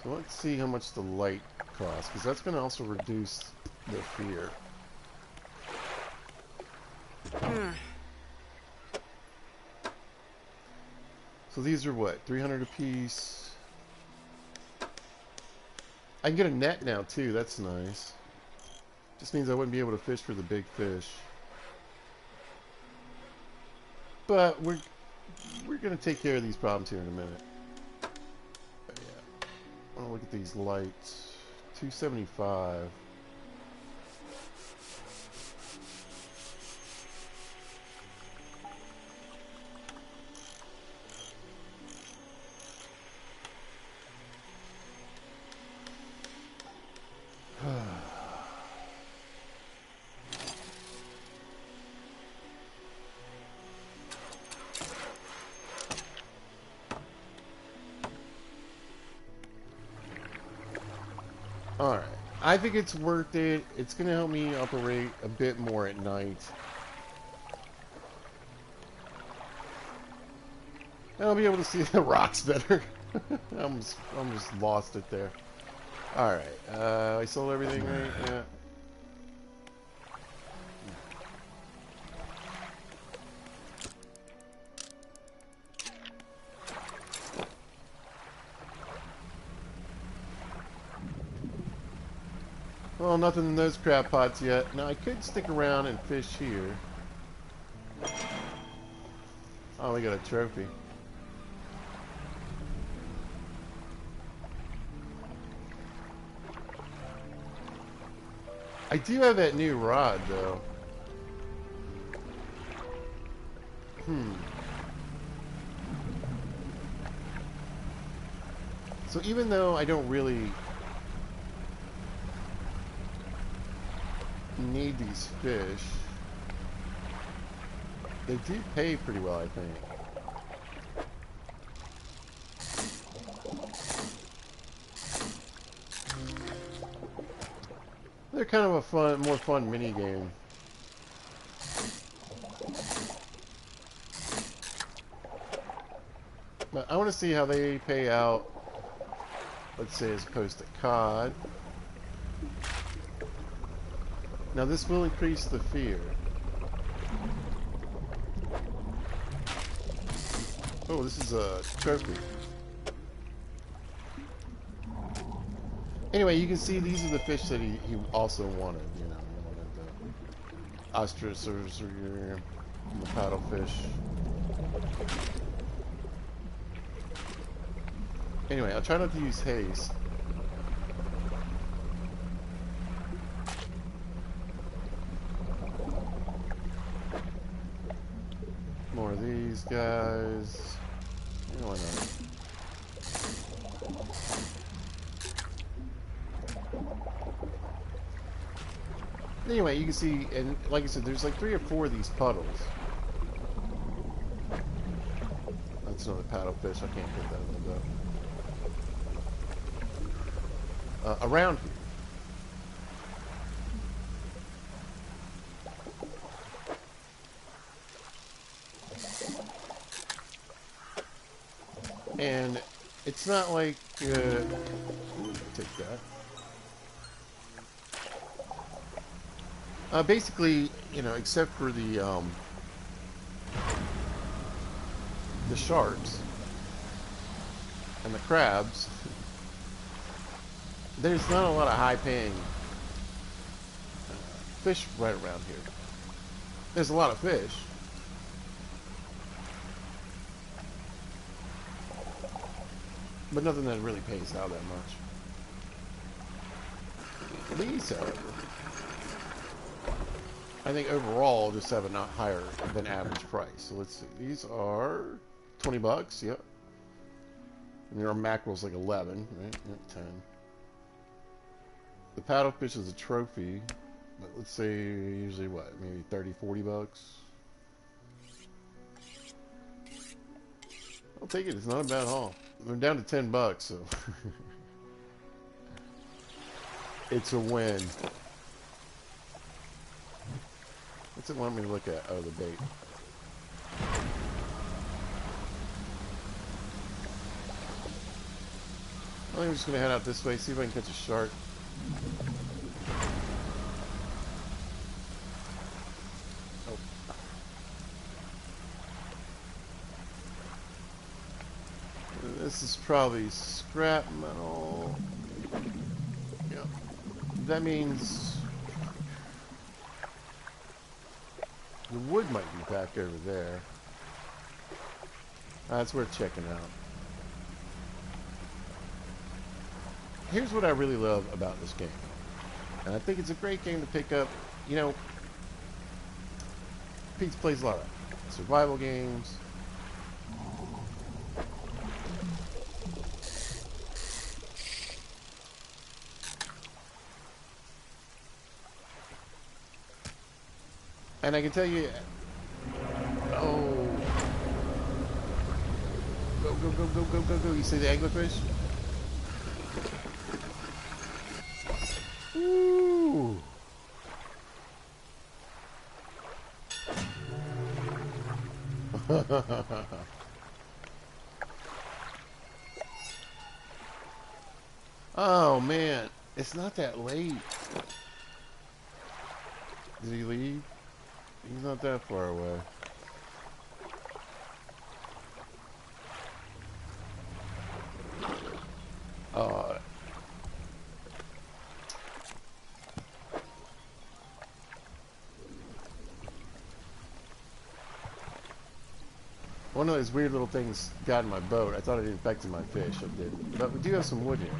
So let's see how much the light costs, because that's going to also reduce the fear. So these are what, 300 a piece? I can get a net now too, that's nice. Just means I wouldn't be able to fish for the big fish. But we're going to take care of these problems here in a minute. But yeah. I want to look at these lights. 275. Alright, I think it's worth it. It's going to help me operate a bit more at night. I'll be able to see the rocks better. I almost lost it there. Alright, I sold everything right? Yeah. Well, nothing in those crab pots yet. Now, I could stick around and fish here. Oh, we got a trophy. I do have that new rod, though. So even though I don't really need these fish, they do pay pretty well, I think. They're kind of a more fun mini game. But I want to see how they pay out, let's say, as opposed to cod. Now this will increase the fear. Oh, this is a trophy. Anyway, you can see these are the fish that he also wanted. You know, he wanted the ostriches and the paddlefish. Anyway, I'll try not to use haste. More of these guys. You know, why not? Anyway, you can see, and like I said, there's like 3 or 4 of these puddles. That's another paddlefish. I can't put that in the boat. Around here. And it's not like, ooh, take that. Basically, you know, except for the sharks and the crabs, there's not a lot of high-paying fish right around here. There's a lot of fish. But nothing that really pays out that much. These, however, I think overall just have a not higher than average price. So let's see. These are 20 bucks, yep. And there are mackerels like 11, right? Yep, 10. The paddlefish is a trophy. But let's say usually what? Maybe 30, 40 bucks. I'll take it. It's not a bad haul. We're down to $10, so it's a win. What's it want me to look at? Oh, the bait. I think I'm just gonna head out this way, see if I can catch a shark. Oh. This is probably scrap metal. Yeah. That means the wood might be back over there. That's worth checking out. Here's what I really love about this game. And I think it's a great game to pick up. You know, Pete plays a lot of survival games. And I can tell you, oh, go, go, go, go, go, go, go. You see the anglerfish? Ooh. Oh man, it's not that late. Did he leave? He's not that far away. Uh, One of those weird little things got in my boat. I thought it infected my fish. It did. But we do have some wood here.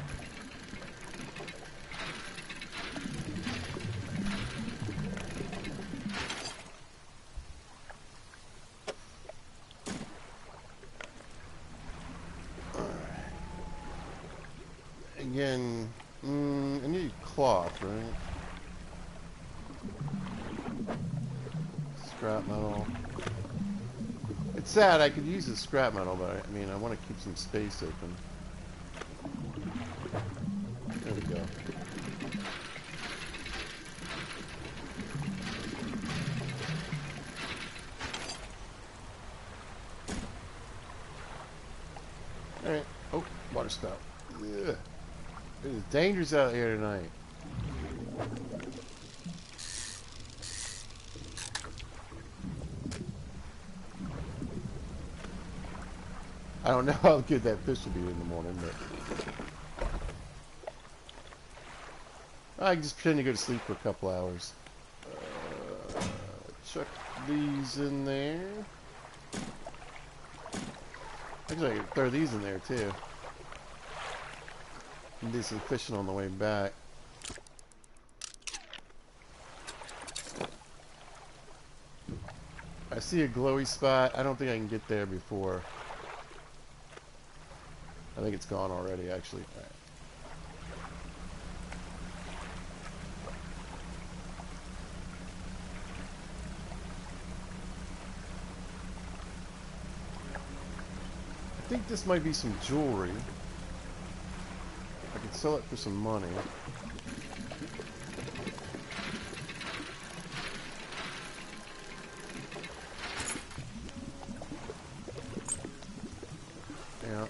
Again, I need cloth, right? Scrap metal. It's sad, I could use the scrap metal, but I mean, I want to keep some space open. There we go. Alright. Oh, water spout. Ugh. It is dangerous out here tonight. I don't know how good that fish will be in the morning, but I can just pretend to go to sleep for a couple hours. Chuck these in there. Actually, I could throw these in there too. And do some fishing on the way back. I see a glowy spot. I don't think I can get there before. I think it's gone already, actually. All right. I think this might be some jewelry. I could sell it for some money. Yeah.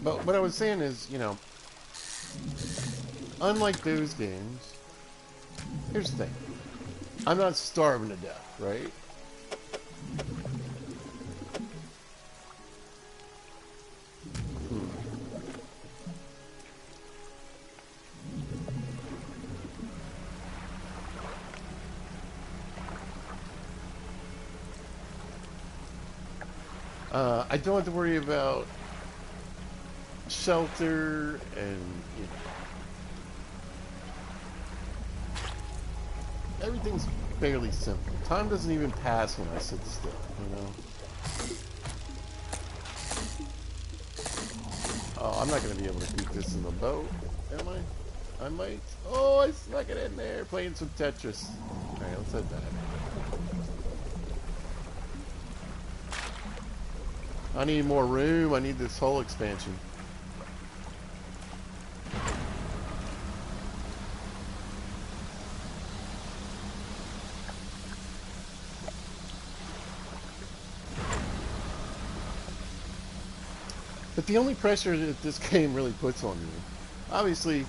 But what I was saying is, you know, unlike those games, here's the thing. I'm not starving to death, right? I don't have to worry about shelter and, you know, everything's fairly simple. Time doesn't even pass when I sit still, you know? Oh, I'm not going to be able to keep this in the boat, am I? I might... Oh, I snuck it in there, playing some Tetris. Alright, let's head back. I need more room. I need this whole expansion. But the only pressure that this game really puts on you, obviously...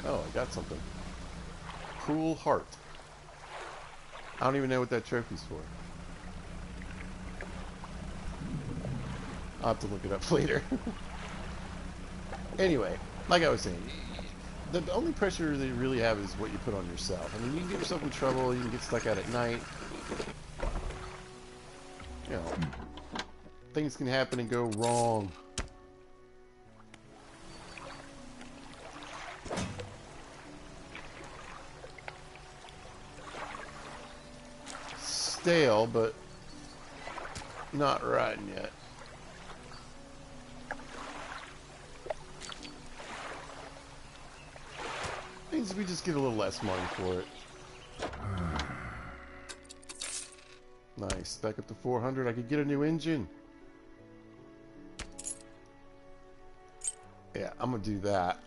Oh, I got something. Cruel Heart. I don't even know what that trophy's for. I'll have to look it up later. Anyway, like I was saying, the only pressure that you really have is what you put on yourself. I mean, you can get yourself in trouble, you can get stuck out at night. You know, things can happen and go wrong. Stale, but not rotten yet. Means we just get a little less money for it. Nice. Back up to 400. I could get a new engine. Yeah, I'm gonna do that.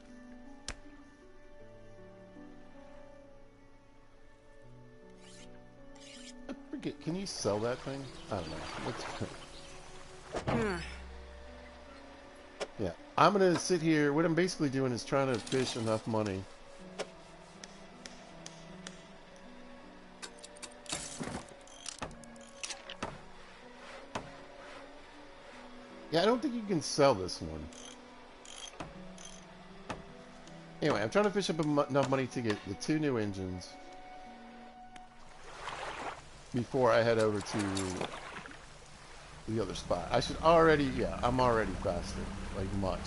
I forget. Can you sell that thing? I don't know. Let's... Yeah, I'm gonna sit here. What I'm basically doing is trying to fish enough money. Yeah, I don't think you can sell this one. Anyway, I'm trying to fish up enough money to get the 2 new engines before I head over to the other spot. I should already, yeah, I'm already faster. Like, much.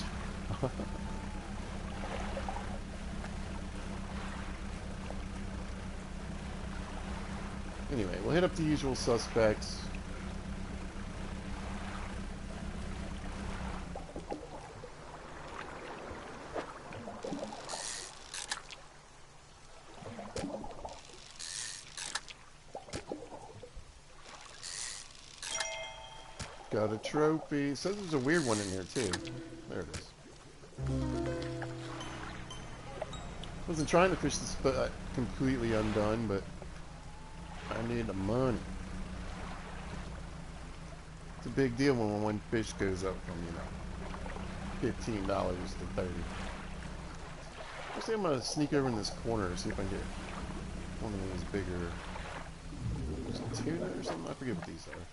Anyway, we'll hit up the usual suspects. Got a trophy. Says there's a weird one in here too. There it is. Wasn't trying to fish this spot completely undone, but I need the money. It's a big deal when one fish goes up from, you know, $15 to $30. Actually, I'm gonna sneak over in this corner and see if I can get one of these bigger tuna or something. I forget what these are.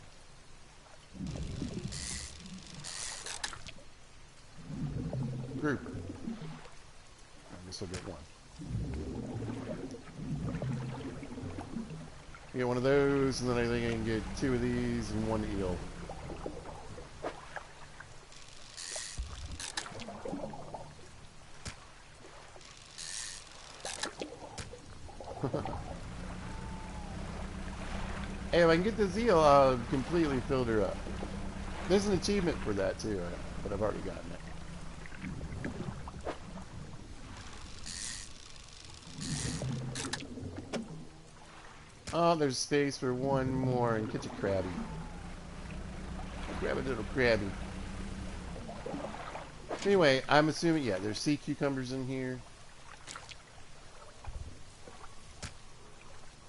Grouper. I guess I'll get one. Get one of those, and then I think I can get 2 of these and 1 eel. Hey, if I can get this eel, I'll completely filled her up. There's an achievement for that too, but I've already gotten it. Oh, there's space for 1 more and catch a crabby. Grab a little crabby. Anyway, I'm assuming, yeah, there's sea cucumbers in here.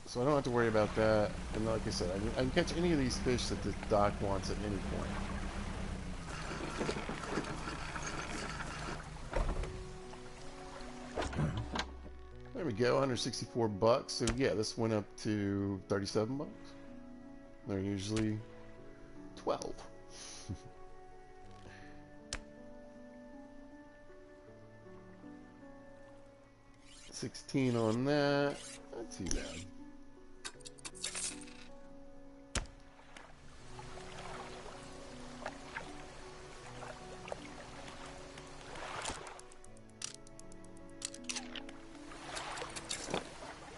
So I don't have to worry about that. And like I said, I can catch any of these fish that the dock wants at any point. There we go, 164 bucks. So yeah, this went up to 37 bucks. They're usually 12. 16 on that. Not too bad.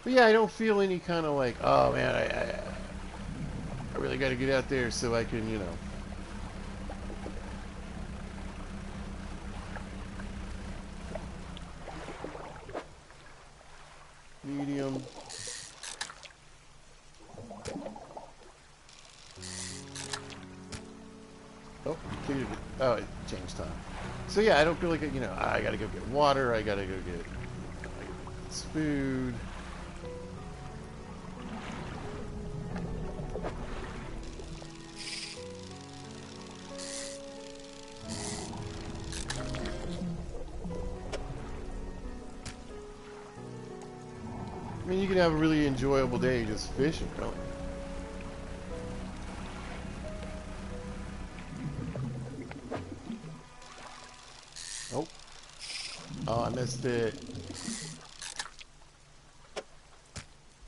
But yeah, I don't feel any kind of like, oh man, I really got to get out there so I can, you know. Oh, completed it. Oh, it changed time. So yeah, I don't feel like, you know, I gotta go get water, I gotta go get food. I mean, you can have a really enjoyable day just fishing, really. Oh. Oh, I missed it.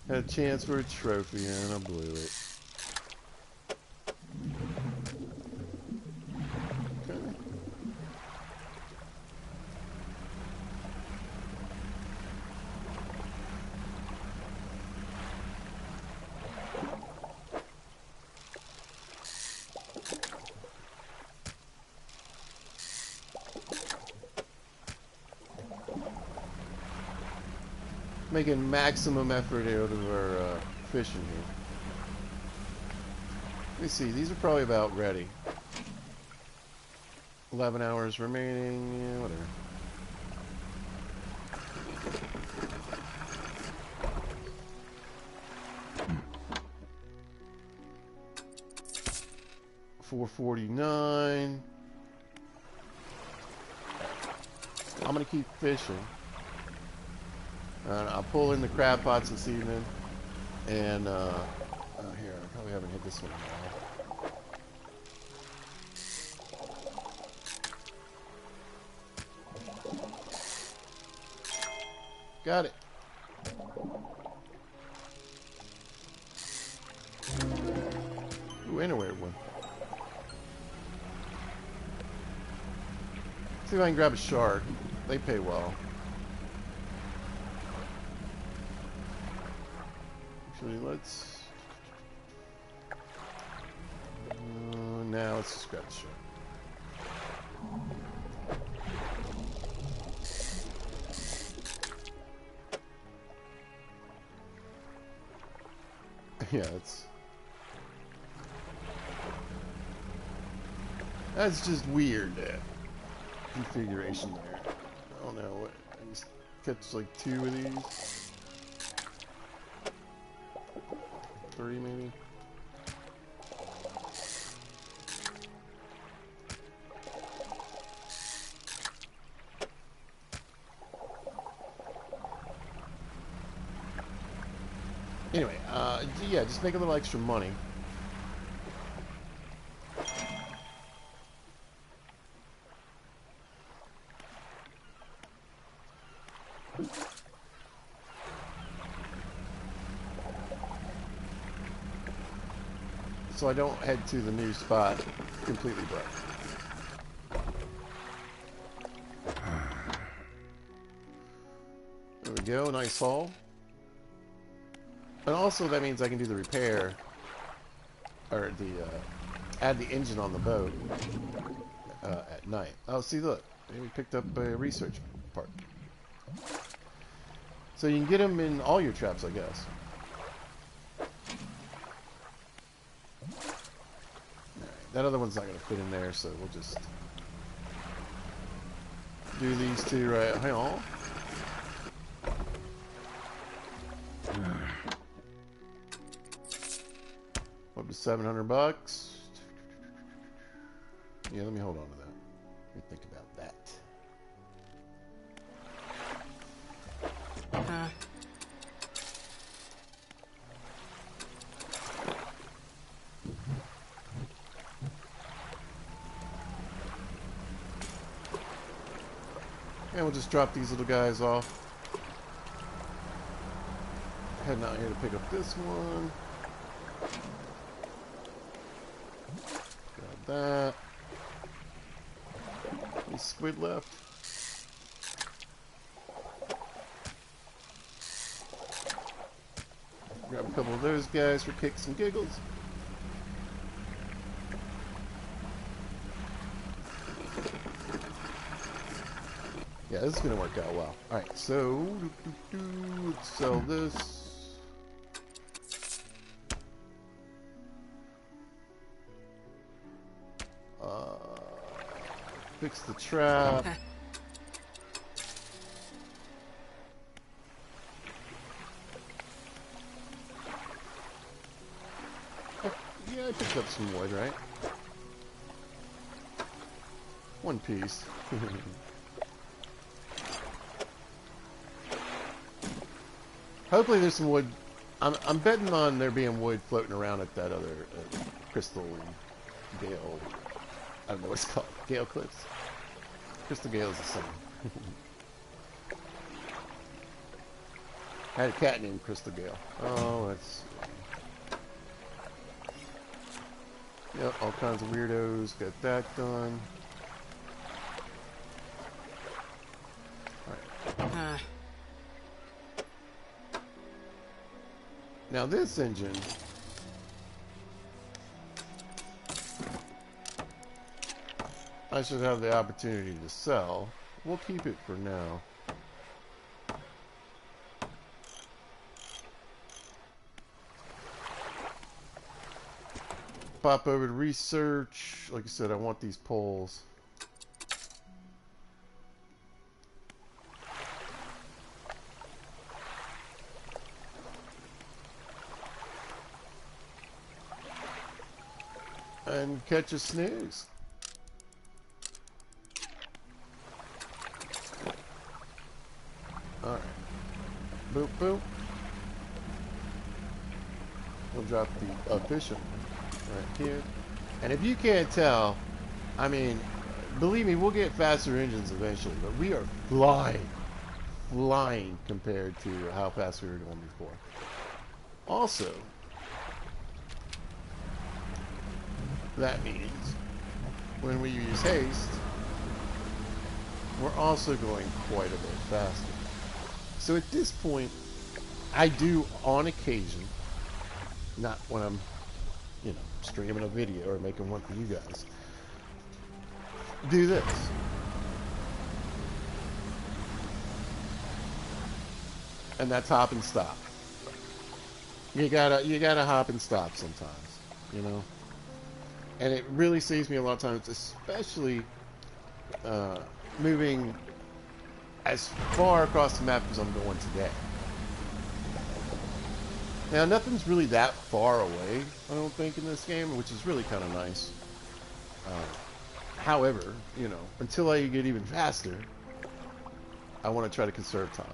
Had a chance for a trophy and I blew it. Okay. Making maximum effort out of our fishing here. Let me see, these are probably about ready. 11 hours remaining, yeah, whatever. $4.49. I'm gonna keep fishing. I'll pull in the crab pots this evening, and oh, here, I probably haven't hit this one in a while. Got it. Ooh, and a weird one. See if I can grab a shark. They pay well. Actually, let's... now let's just grab the shark. Yeah, that's just weird, configuration there. I don't know, what, I just catch like 2 of these. 3 maybe. Anyway, yeah, just make a little extra money. So I don't head to the new spot completely broke. There we go, nice haul. And also that means I can do the repair, or the, add the engine on the boat at night. Oh, see, look, we picked up a research part. So you can get them in all your traps, I guess. Alright, that other one's not going to fit in there, so we'll just do these 2 right. Hang on. Up to $700. Yeah, let me hold on to that. Let me think about that. And we'll just drop these little guys off. Heading out here to pick up this one. Got that. Any squid left? Grab a couple of those guys for kicks and giggles. Yeah, this is going to work out well. Alright, so let's sell this. Fix the trap. Yeah, I picked up some wood, right? One piece. Hopefully there's some wood. I'm betting on there being wood floating around at that other crystal and gale. I don't know what it's called. Gale cliffs. Crystal gale is the same. I had a cat named Crystal Gale. Oh, that's... Yep, all kinds of weirdos. Got that done. Alright. Now this engine... I should have the opportunity to sell. We'll keep it for now. Pop over to research. Like I said, I want these poles. And catch a snooze. Alright. Boop, boop. We'll drop the efficient right here. And if you can't tell, I mean, believe me, we'll get faster engines eventually, but we are flying compared to how fast we were going before. Also, that means when we use haste, we're also going quite a bit faster. So at this point, I do on occasion, not when I'm, you know, streaming a video or making one for you guys, do this. And that's hop and stop. You gotta hop and stop sometimes, you know. And it really saves me a lot of times, especially moving as far across the map as I'm going today. Now, nothing's really that far away, I don't think, in this game, which is really kind of nice. However, you know, until I get even faster, I want to try to conserve time.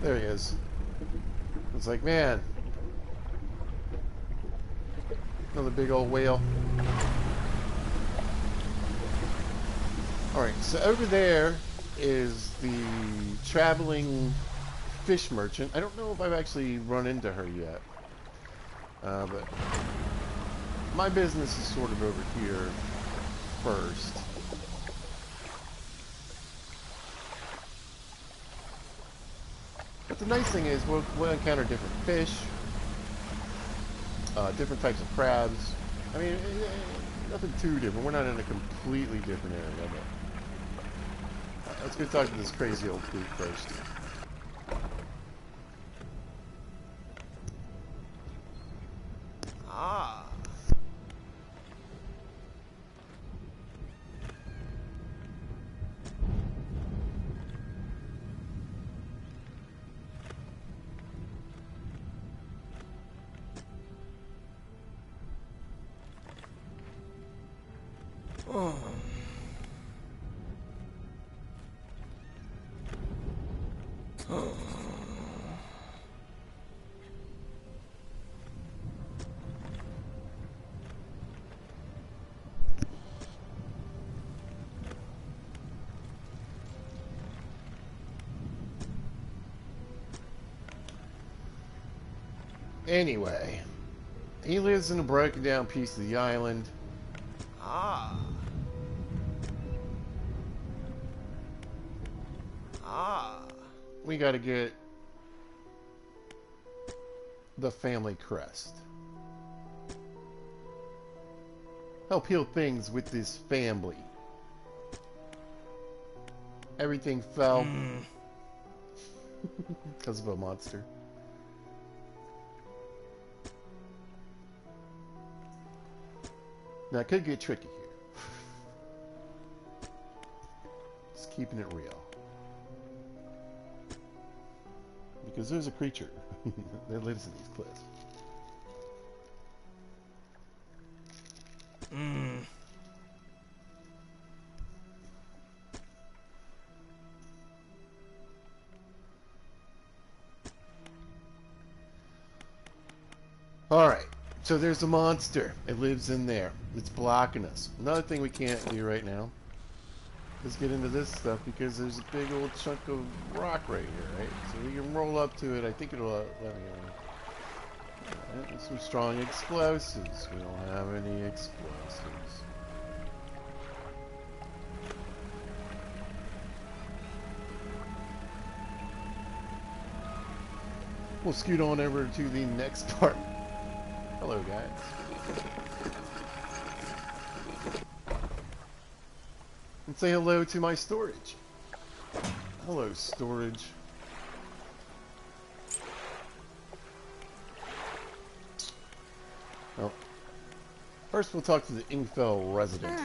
There he is. It's like, man, another big old whale. Alright, so over there is the traveling fish merchant. I don't know if I've actually run into her yet. But my business is sort of over here first. But the nice thing is we'll encounter different fish, different types of crabs. I mean, nothing too different. We're not in a completely different area, but let's go talk to this crazy old fleet first. Ah. Oh. Oh. Anyway, He lives in a broken down piece of the island. Ah. Ah. We gotta get the family crest. Help heal things with this family. Everything fell because of a monster. Now, it could get tricky here. Just keeping it real. Because there's a creature that lives in these cliffs. Alright, so there's a monster. It lives in there. It's blocking us. Another thing we can't do right now is get into this stuff because there's a big old chunk of rock right here, right? So we can roll up to it. I think it'll let me some strong explosives. We don't have any explosives. We'll scoot on over to the next part. Hello, guys. And say hello to my storage. Hello, storage. Well, first we'll talk to the Ingfell resident.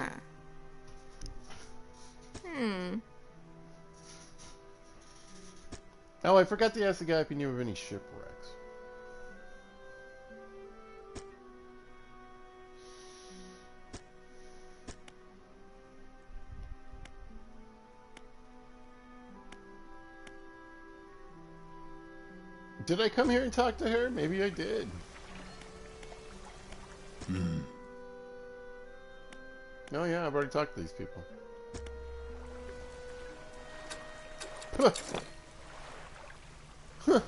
Oh, I forgot to ask the guy if he knew of any shipwrecks. Did I come here and talk to her? Maybe I did. Oh yeah, I've already talked to these people. Huh. Huh.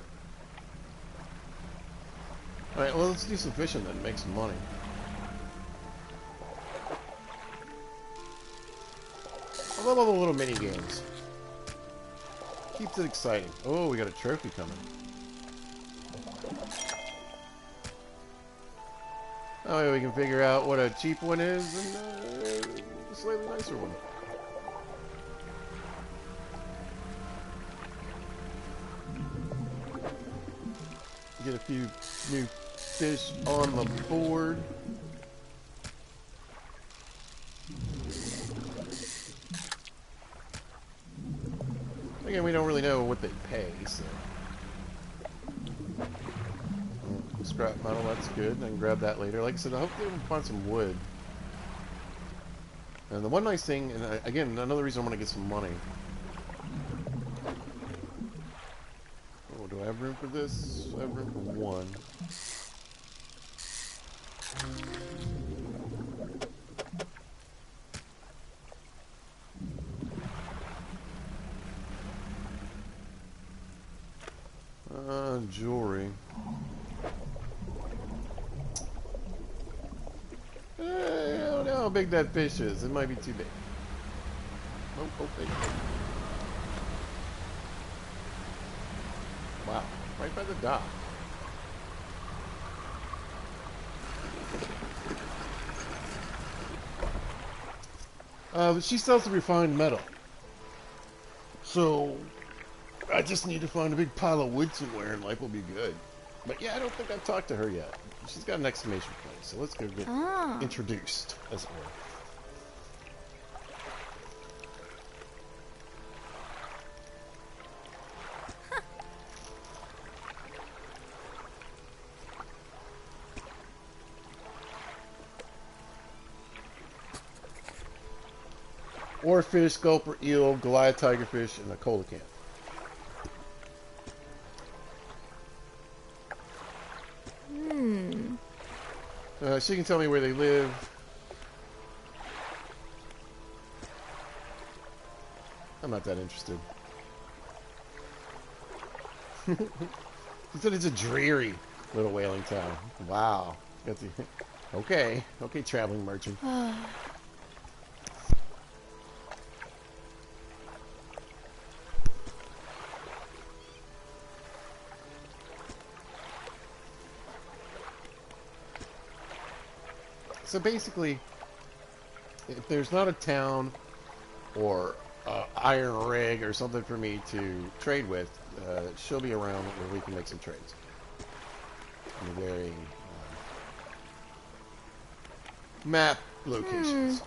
Alright, well let's do some fishing then, make some money. I love all the little mini games. Keeps it exciting. Oh, we got a trophy coming. Oh, yeah, we can figure out what a cheap one is and a slightly nicer one. Get a few new fish on the board. Again, we don't really know what they pay, so... Scrap metal, that's good. I can grab that later. Like I said, hopefully we'll find some wood. And the one nice thing, and again, another reason I want to get some money. Oh, do I have room for this? I have room for one. Jewelry. I don't know how big that fish is. It might be too big. Nope, oh, big. Wow, right by the dock. But she sells the refined metal. So, I just need to find a big pile of wood somewhere and life will be good. But yeah, I don't think I've talked to her yet. She's got an exclamation point, so let's go get introduced, as it were. Oarfish, sculper, eel, Goliath tigerfish, and a coelacanth. She can tell me where they live. I'm not that interested. She said it's a dreary little whaling town. Wow. Got the, okay, okay, traveling merchant. So basically, if there's not a town or iron rig or something for me to trade with, she'll be around where we can make some trades. In the varying map locations.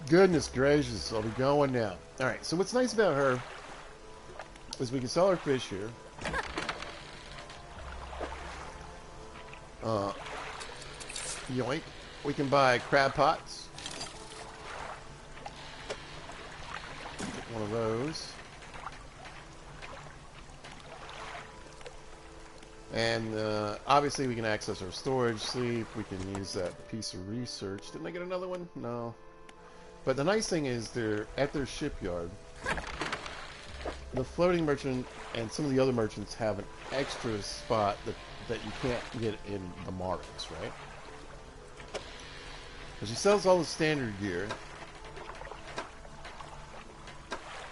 Goodness gracious, I'll be going now. Alright, so what's nice about her is we can sell our fish here. Yoink. We can buy crab pots. Get one of those. And obviously we can access our storage sleep. We can use that piece of research. Didn't I get another one? No. But the nice thing is they're at their shipyard. The floating merchant and some of the other merchants have an extra spot that you can't get in the Mars, right? But she sells all the standard gear.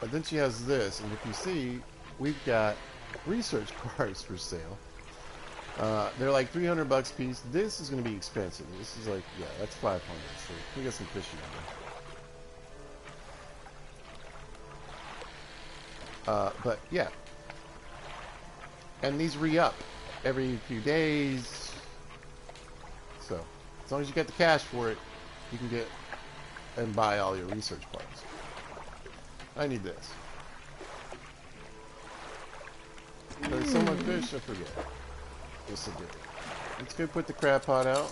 But then she has this, and if you see, we've got research cards for sale. They're like $300 a piece. This is going to be expensive. This is like, yeah, that's $500. So we got some fishing on there. But yeah. And these re-up every few days. So, as long as you get the cash for it, you can get and buy all your research parts. I need this. Did I sell my fish? I forget. Yes, I did. Let's go put the crab pot out.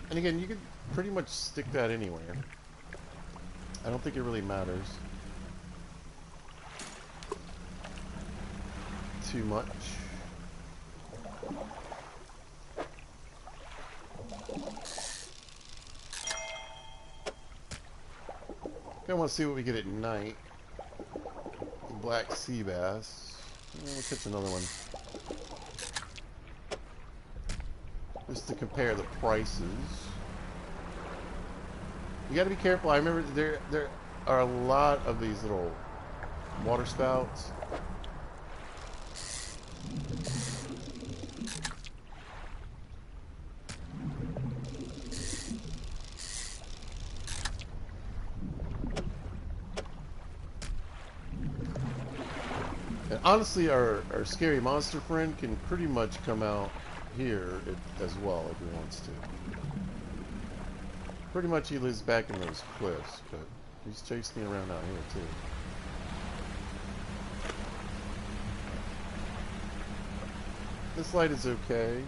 And again, you could pretty much stick that anywhere. I don't think it really matters too much. I want to see what we get at night. Black sea bass. We'll catch another one. Just to compare the prices. You got to be careful. I remember there are a lot of these little water spouts. And honestly, our scary monster friend can pretty much come out here as well if he wants to. Pretty much he lives back in those cliffs, but he's chasing me around out here too. This light is okay.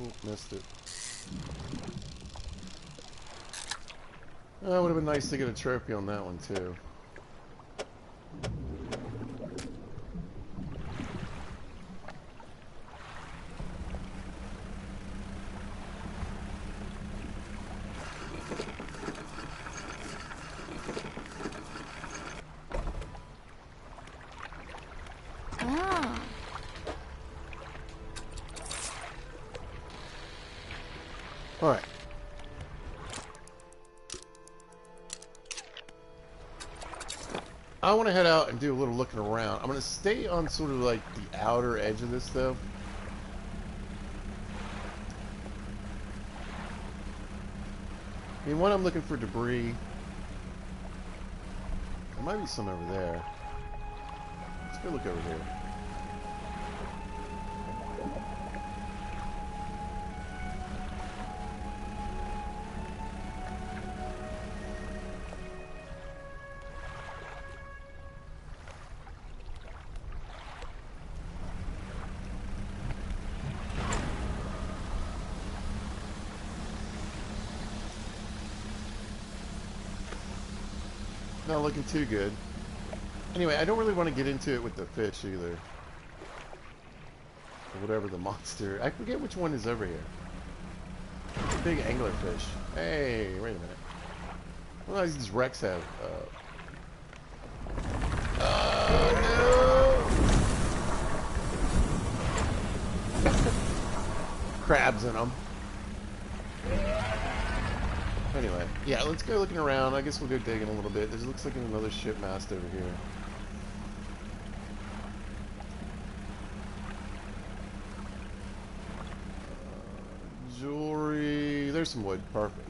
Oh, missed it. Oh, it would have been nice to get a trophy on that one too. Ah. All right. I want to head out and do a little looking around. I'm going to stay on sort of like the outer edge of this though. I mean, one, I'm looking for debris. There might be some over there. Let's go look over here. Not looking too good. Anyway, I don't really want to get into it with the fish either. Or whatever the monster. I forget which one is over here. It's a big anglerfish. Hey, wait a minute. What do these wrecks have? No! Crabs in them. Anyway, yeah, let's go looking around. I guess we'll go digging a little bit. There looks like another ship mast over here. Jewelry. There's some wood. Perfect.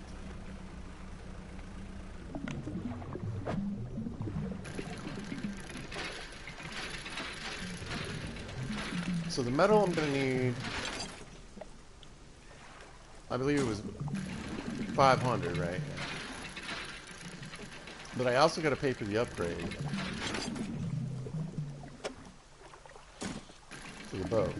So the metal I'm going to need, I believe it was 500, right? But I also got to pay for the upgrade for the boat.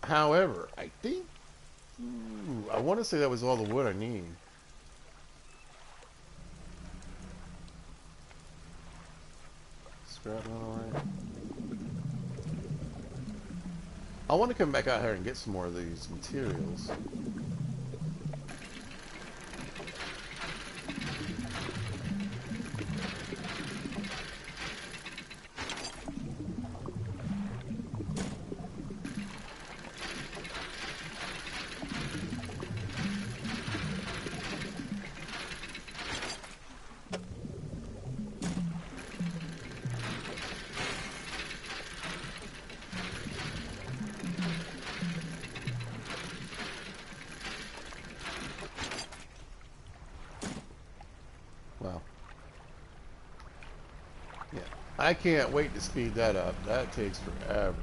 However, I think, I want to say that was all the wood I need. Scrap not alright. I want to come back out here and get some more of these materials. Wow. Yeah. I can't wait to speed that up. That takes forever.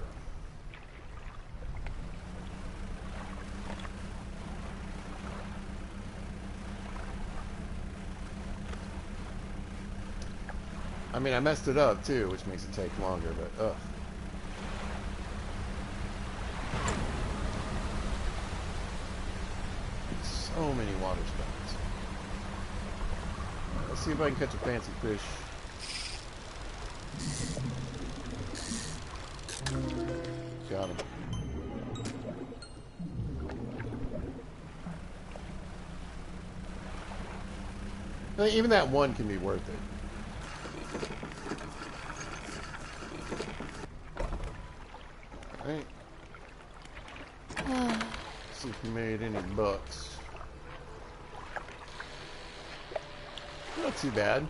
I mean, I messed it up too, which makes it take longer, but ugh. So many water spouts. Let's see if I can catch a fancy fish. Got him. Even that one can be worth it. Alright. See if we made any bucks. Not too bad.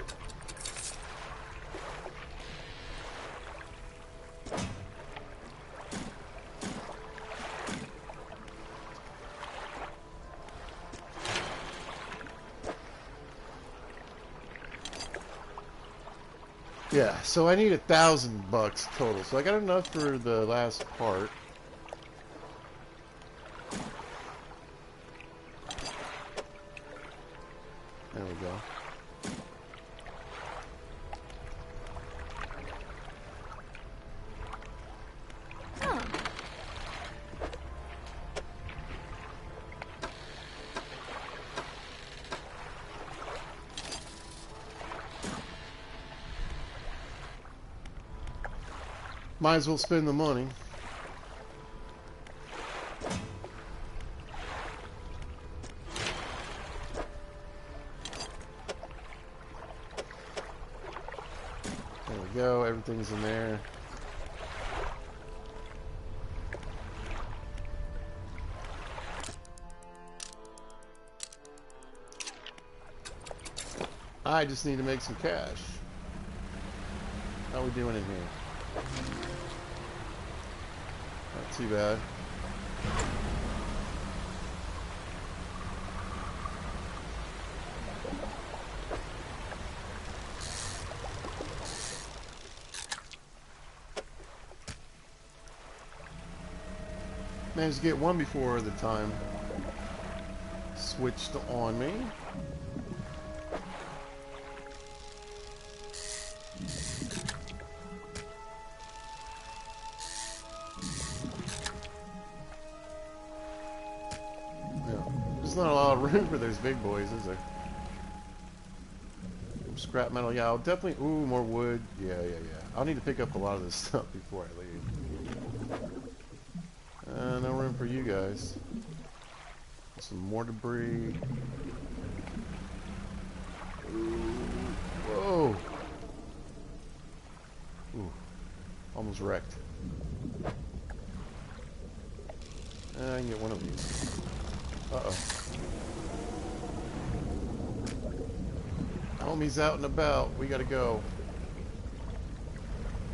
Yeah, so I need $1,000 total. So I got enough for the last part. There we go. Might as well spend the money. There we go, everything's in there. I just need to make some cash. How are we doing in here? Not too bad. Managed to get one before the time switched on me. There's not a lot of room for those big boys, is there? Scrap metal, yeah, I'll definitely... Ooh, more wood. Yeah. I'll need to pick up a lot of this stuff before I leave. No room for you guys. Some more debris. Ooh, whoa! Ooh, almost wrecked. I can get one of these. Uh-oh. Homie's out and about. We gotta go.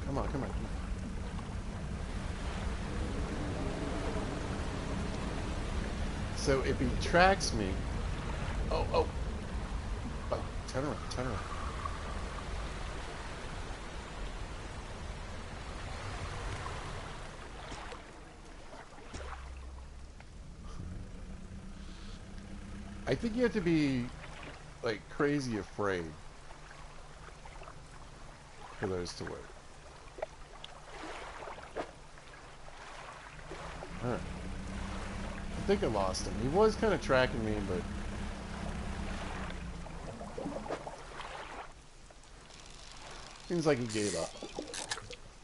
Come on. So if he tracks me... Oh, turn around. I think you have to be, like, crazy afraid for those to work. Alright. I think I lost him. He was kind of tracking me, but... seems like he gave up.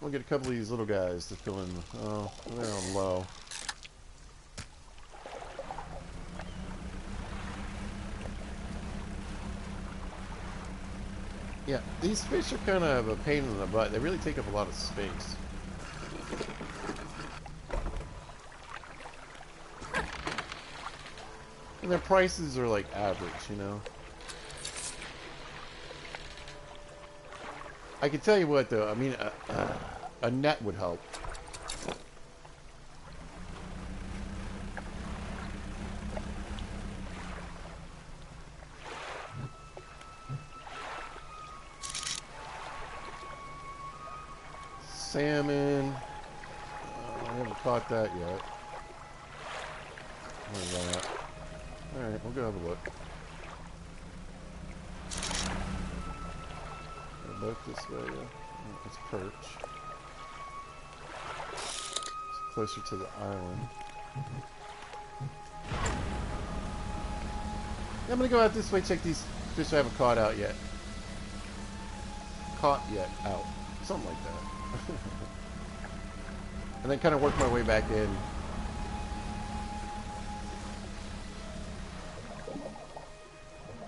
We'll get a couple of these little guys to fill in. Oh, they're on low. Yeah, these fish are kind of a pain in the butt. They really take up a lot of space. And their prices are like average, you know? I can tell you what though, I mean, a net would help. Salmon. I haven't caught that yet. Where's that? Alright, we'll go have a look. A boat this way, yeah. Oh, it's perch. It's closer to the island. Yeah, I'm gonna go out this way, check these fish I haven't caught out yet. Out. Something like that. And then kind of work my way back in.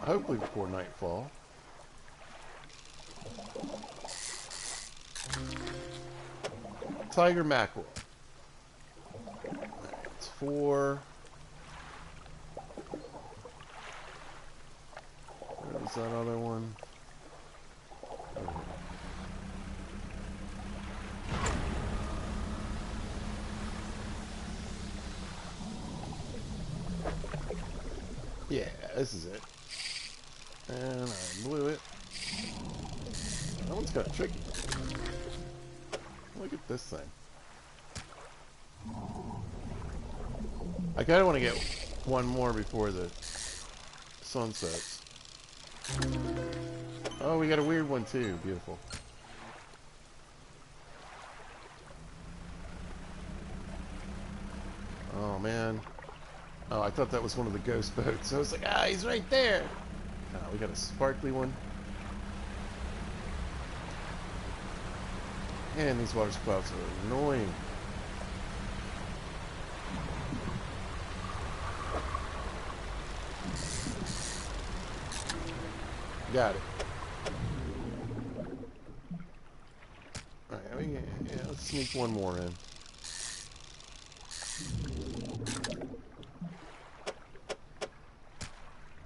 Hopefully before nightfall. Tiger mackerel. It's 4. Where's that other one? Yeah, this is it. And I blew it. That one's kind of tricky. Look at this thing. I kind of want to get one more before the sun sets. Oh, we got a weird one too. Beautiful. Oh, man. Oh, I thought that was one of the ghost boats. I was like, ah, he's right there. We got a sparkly one. Man, these water spouts are annoying. Got it. Alright, yeah, let's sneak one more in.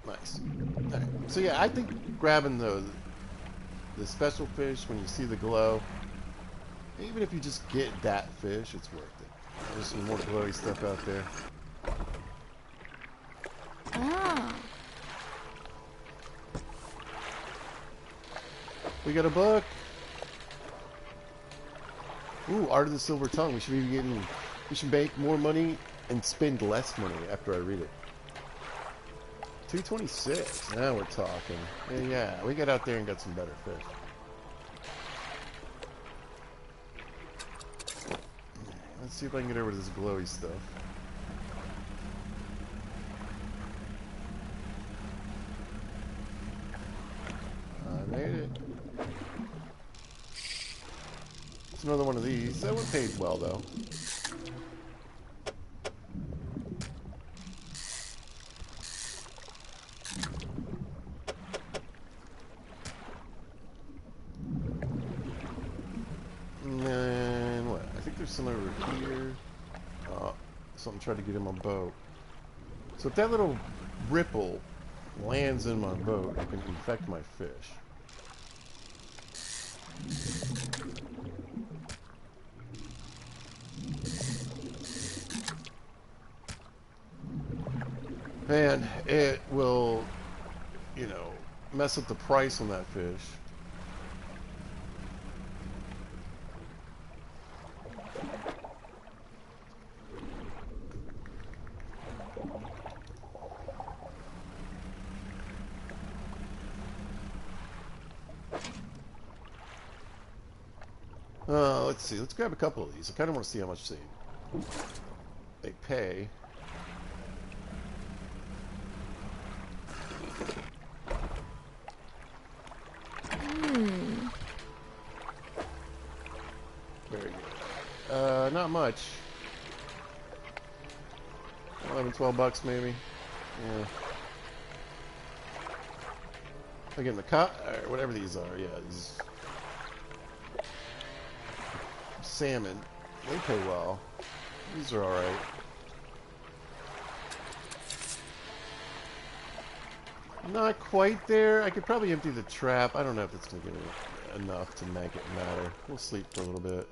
Nice. Alright, so yeah, I think grabbing the special fish when you see the glow, even if you just get that fish, it's worth it. There's some more glowy stuff out there. Ah. We got a book. Ooh, Art of the Silver Tongue. We should make more money and spend less money after I read it. 226. Now we're talking. Yeah, we got out there and got some better fish. Let's see if I can get over this glowy stuff. made it. It's another one of these. That one paid well, though. And then, what? I think there's some over here. Something tried to get in my boat. So if that little ripple lands in my boat, it can infect my fish. Man, it will, you know, mess up the price on that fish. Let's see. Let's grab a couple of these. I kind of want to see how much they pay. Very good. Not much. 11, 12 bucks maybe. Yeah. Again, the or whatever these are. Yeah, these salmon. They pay well. These are alright. Not quite there. I could probably empty the trap. I don't know if it's going to get enough to make it matter. We'll sleep for a little bit.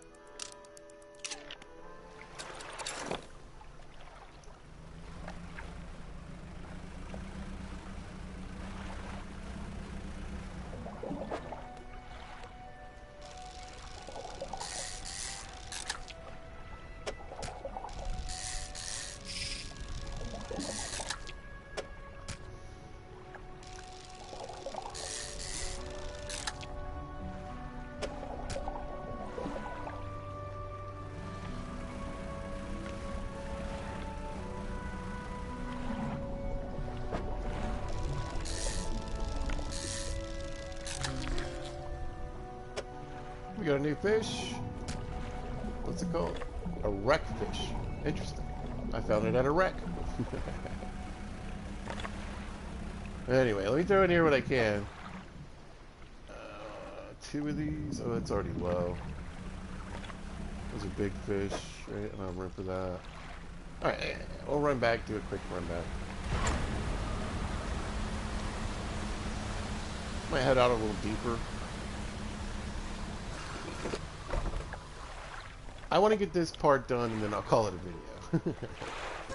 We got a new fish. What's it called? A wreck fish. Interesting. I found it at a wreck. Anyway, let me throw in here what I can. 2 of these. Oh, that's already low. Those are big fish, right? And I'll run for that. Alright, we'll run back, do a quick run back. Might head out a little deeper. I want to get this part done and then I'll call it a video.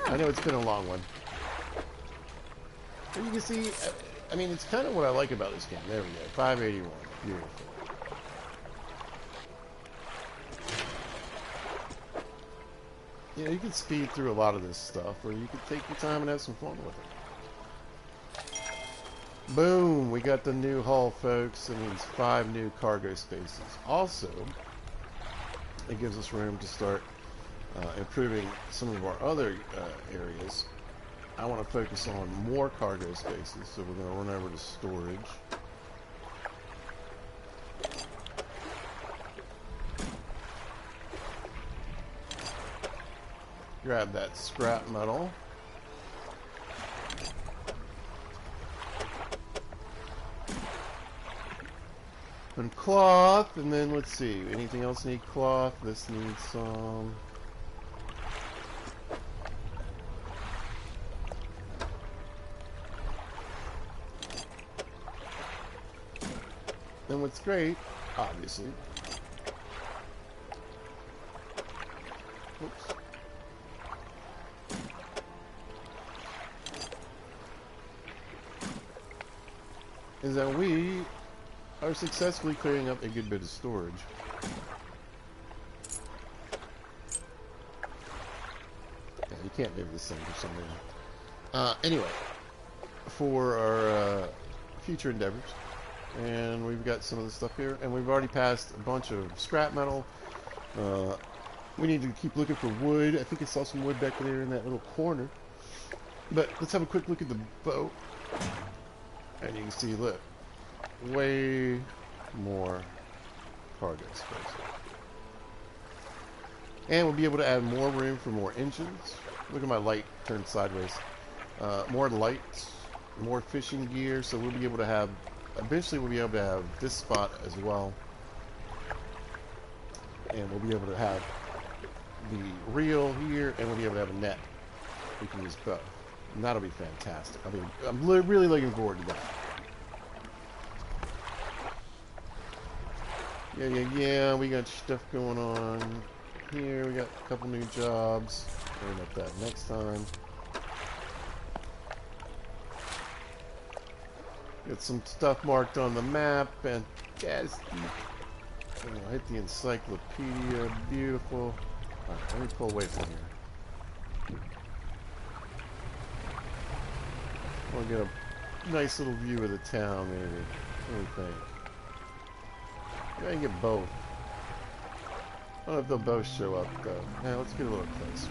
I know it's been a long one. But you can see, I mean, it's kind of what I like about this game. There we go, 581. Beautiful. You know, you can speed through a lot of this stuff, or you can take your time and have some fun with it. Boom! We got the new hull, folks. That means 5 new cargo spaces. Also, it gives us room to start improving some of our other areas. I want to focus on more cargo spaces, so we're going to run over to storage. Grab that scrap metal. And cloth, and then let's see, anything else need cloth? This needs some. And what's great, obviously. Oops. Is that we are successfully clearing up a good bit of storage. Yeah, you can't move this thing for some reason. Anyway, for our future endeavors, and we've got some of the stuff here, and we've already passed a bunch of scrap metal. We need to keep looking for wood. I think I saw some wood back there in that little corner. But let's have a quick look at the boat. And you can see, look, way more cargo space. And we'll be able to add more room for more engines. Look at my light turned sideways. More lights, more fishing gear, so we'll be able to have, eventually we'll be able to have this spot as well. And we'll be able to have the reel here, and we'll be able to have a net. We can use both. And that'll be fantastic. I mean, I'm really looking forward to that. Yeah, we got stuff going on here. We got a couple new jobs. Worry about that next time. Got some stuff marked on the map, and yes, hit the encyclopedia. Beautiful. Alright, let me pull away from here. We'll get a nice little view of the town, maybe. What do you think? I can get both. I don't know if they'll both show up, though. Now, let's get a little closer.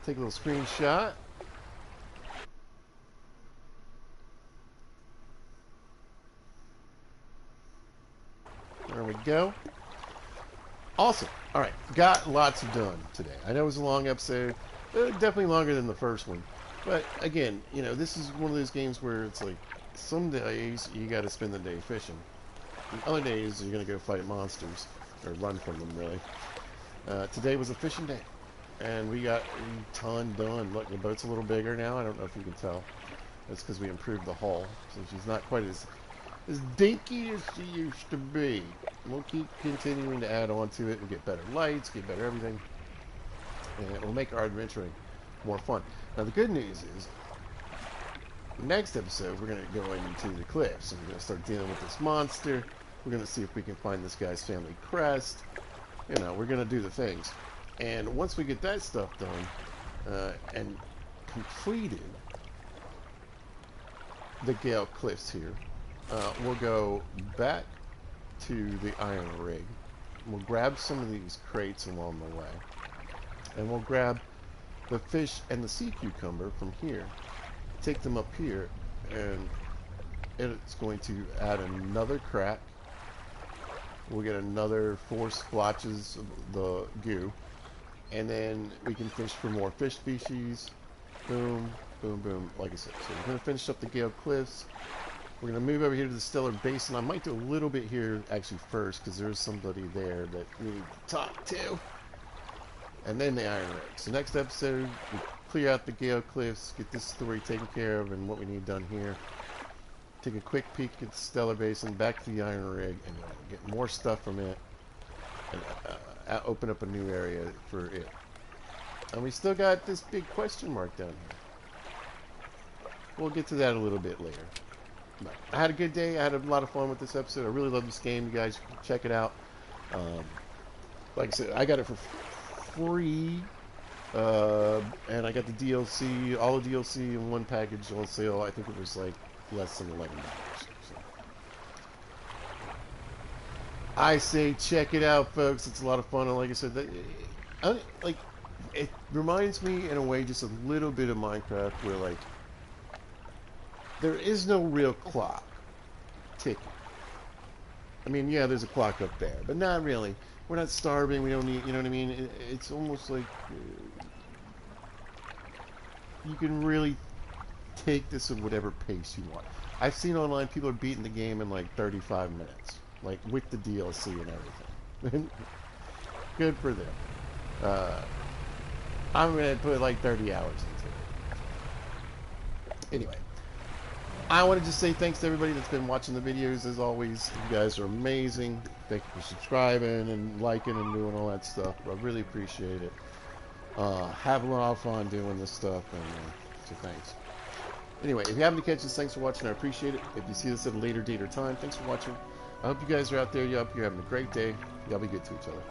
Take a little screenshot. There we go. Awesome. All right, got lots done today. I know it was a long episode, definitely longer than the first one. But again, you know, this is one of those games where it's like, some days you got to spend the day fishing. And other days you're going to go fight monsters, or run from them, really. Today was a fishing day, and we got a ton done. Look, the boat's a little bigger now. I don't know if you can tell. That's because we improved the hull, so she's not quite as dinky as she used to be. We'll keep continuing to add on to it and get better lights, get better everything, and it will make our adventuring more fun. Now the good news is, next episode we're going to go into the cliffs and we're going to start dealing with this monster. We're going to see if we can find this guy's family crest. You know, we're going to do the things. And once we get that stuff done and completed the Gale Cliffs here, we'll go back to the iron rig. We'll grab some of these crates along the way, and we'll grab the fish and the sea cucumber from here, take them up here, and it's going to add another crack. We'll get another 4 splotches of the goo, and then we can fish for more fish species. Boom, boom, boom, like I said. So we're going to finish up the Gale Cliffs. We're going to move over here to the Stellar Basin. I might do a little bit here actually first, because there's somebody there that we need to talk to. And then the Iron Rig. So next episode, we clear out the Gale Cliffs, get this story taken care of and what we need done here. Take a quick peek at the Stellar Basin, back to the Iron Rig, and get more stuff from it. And open up a new area for it. And we still got this big question mark down here. We'll get to that a little bit later. But I had a good day. I had a lot of fun with this episode. I really love this game. You guys check it out. Like I said, I got it for free. And I got the DLC, all the DLC in one package on sale. I think it was like less than $11. So I say check it out, folks. It's a lot of fun. And like I said, it reminds me in a way just a little bit of Minecraft, where like there is no real clock ticking. I mean, yeah, there's a clock up there, but not really. We're not starving. We don't need, you know what I mean? It's almost like you can really take this at whatever pace you want. I've seen online people are beating the game in like 35 minutes, like with the DLC and everything. Good for them. I'm going to put like 30 hours into it. Anyway, I want to just say thanks to everybody that's been watching the videos. As always, you guys are amazing. Thank you for subscribing and liking and doing all that stuff. I really appreciate it. Have a lot of fun doing this stuff, and so thanks. Anyway, if you happen to catch this, thanks for watching. I appreciate it. If you see this at a later date or time, thanks for watching. I hope you guys are out there. I hope you're having a great day. Y'all be good to each other.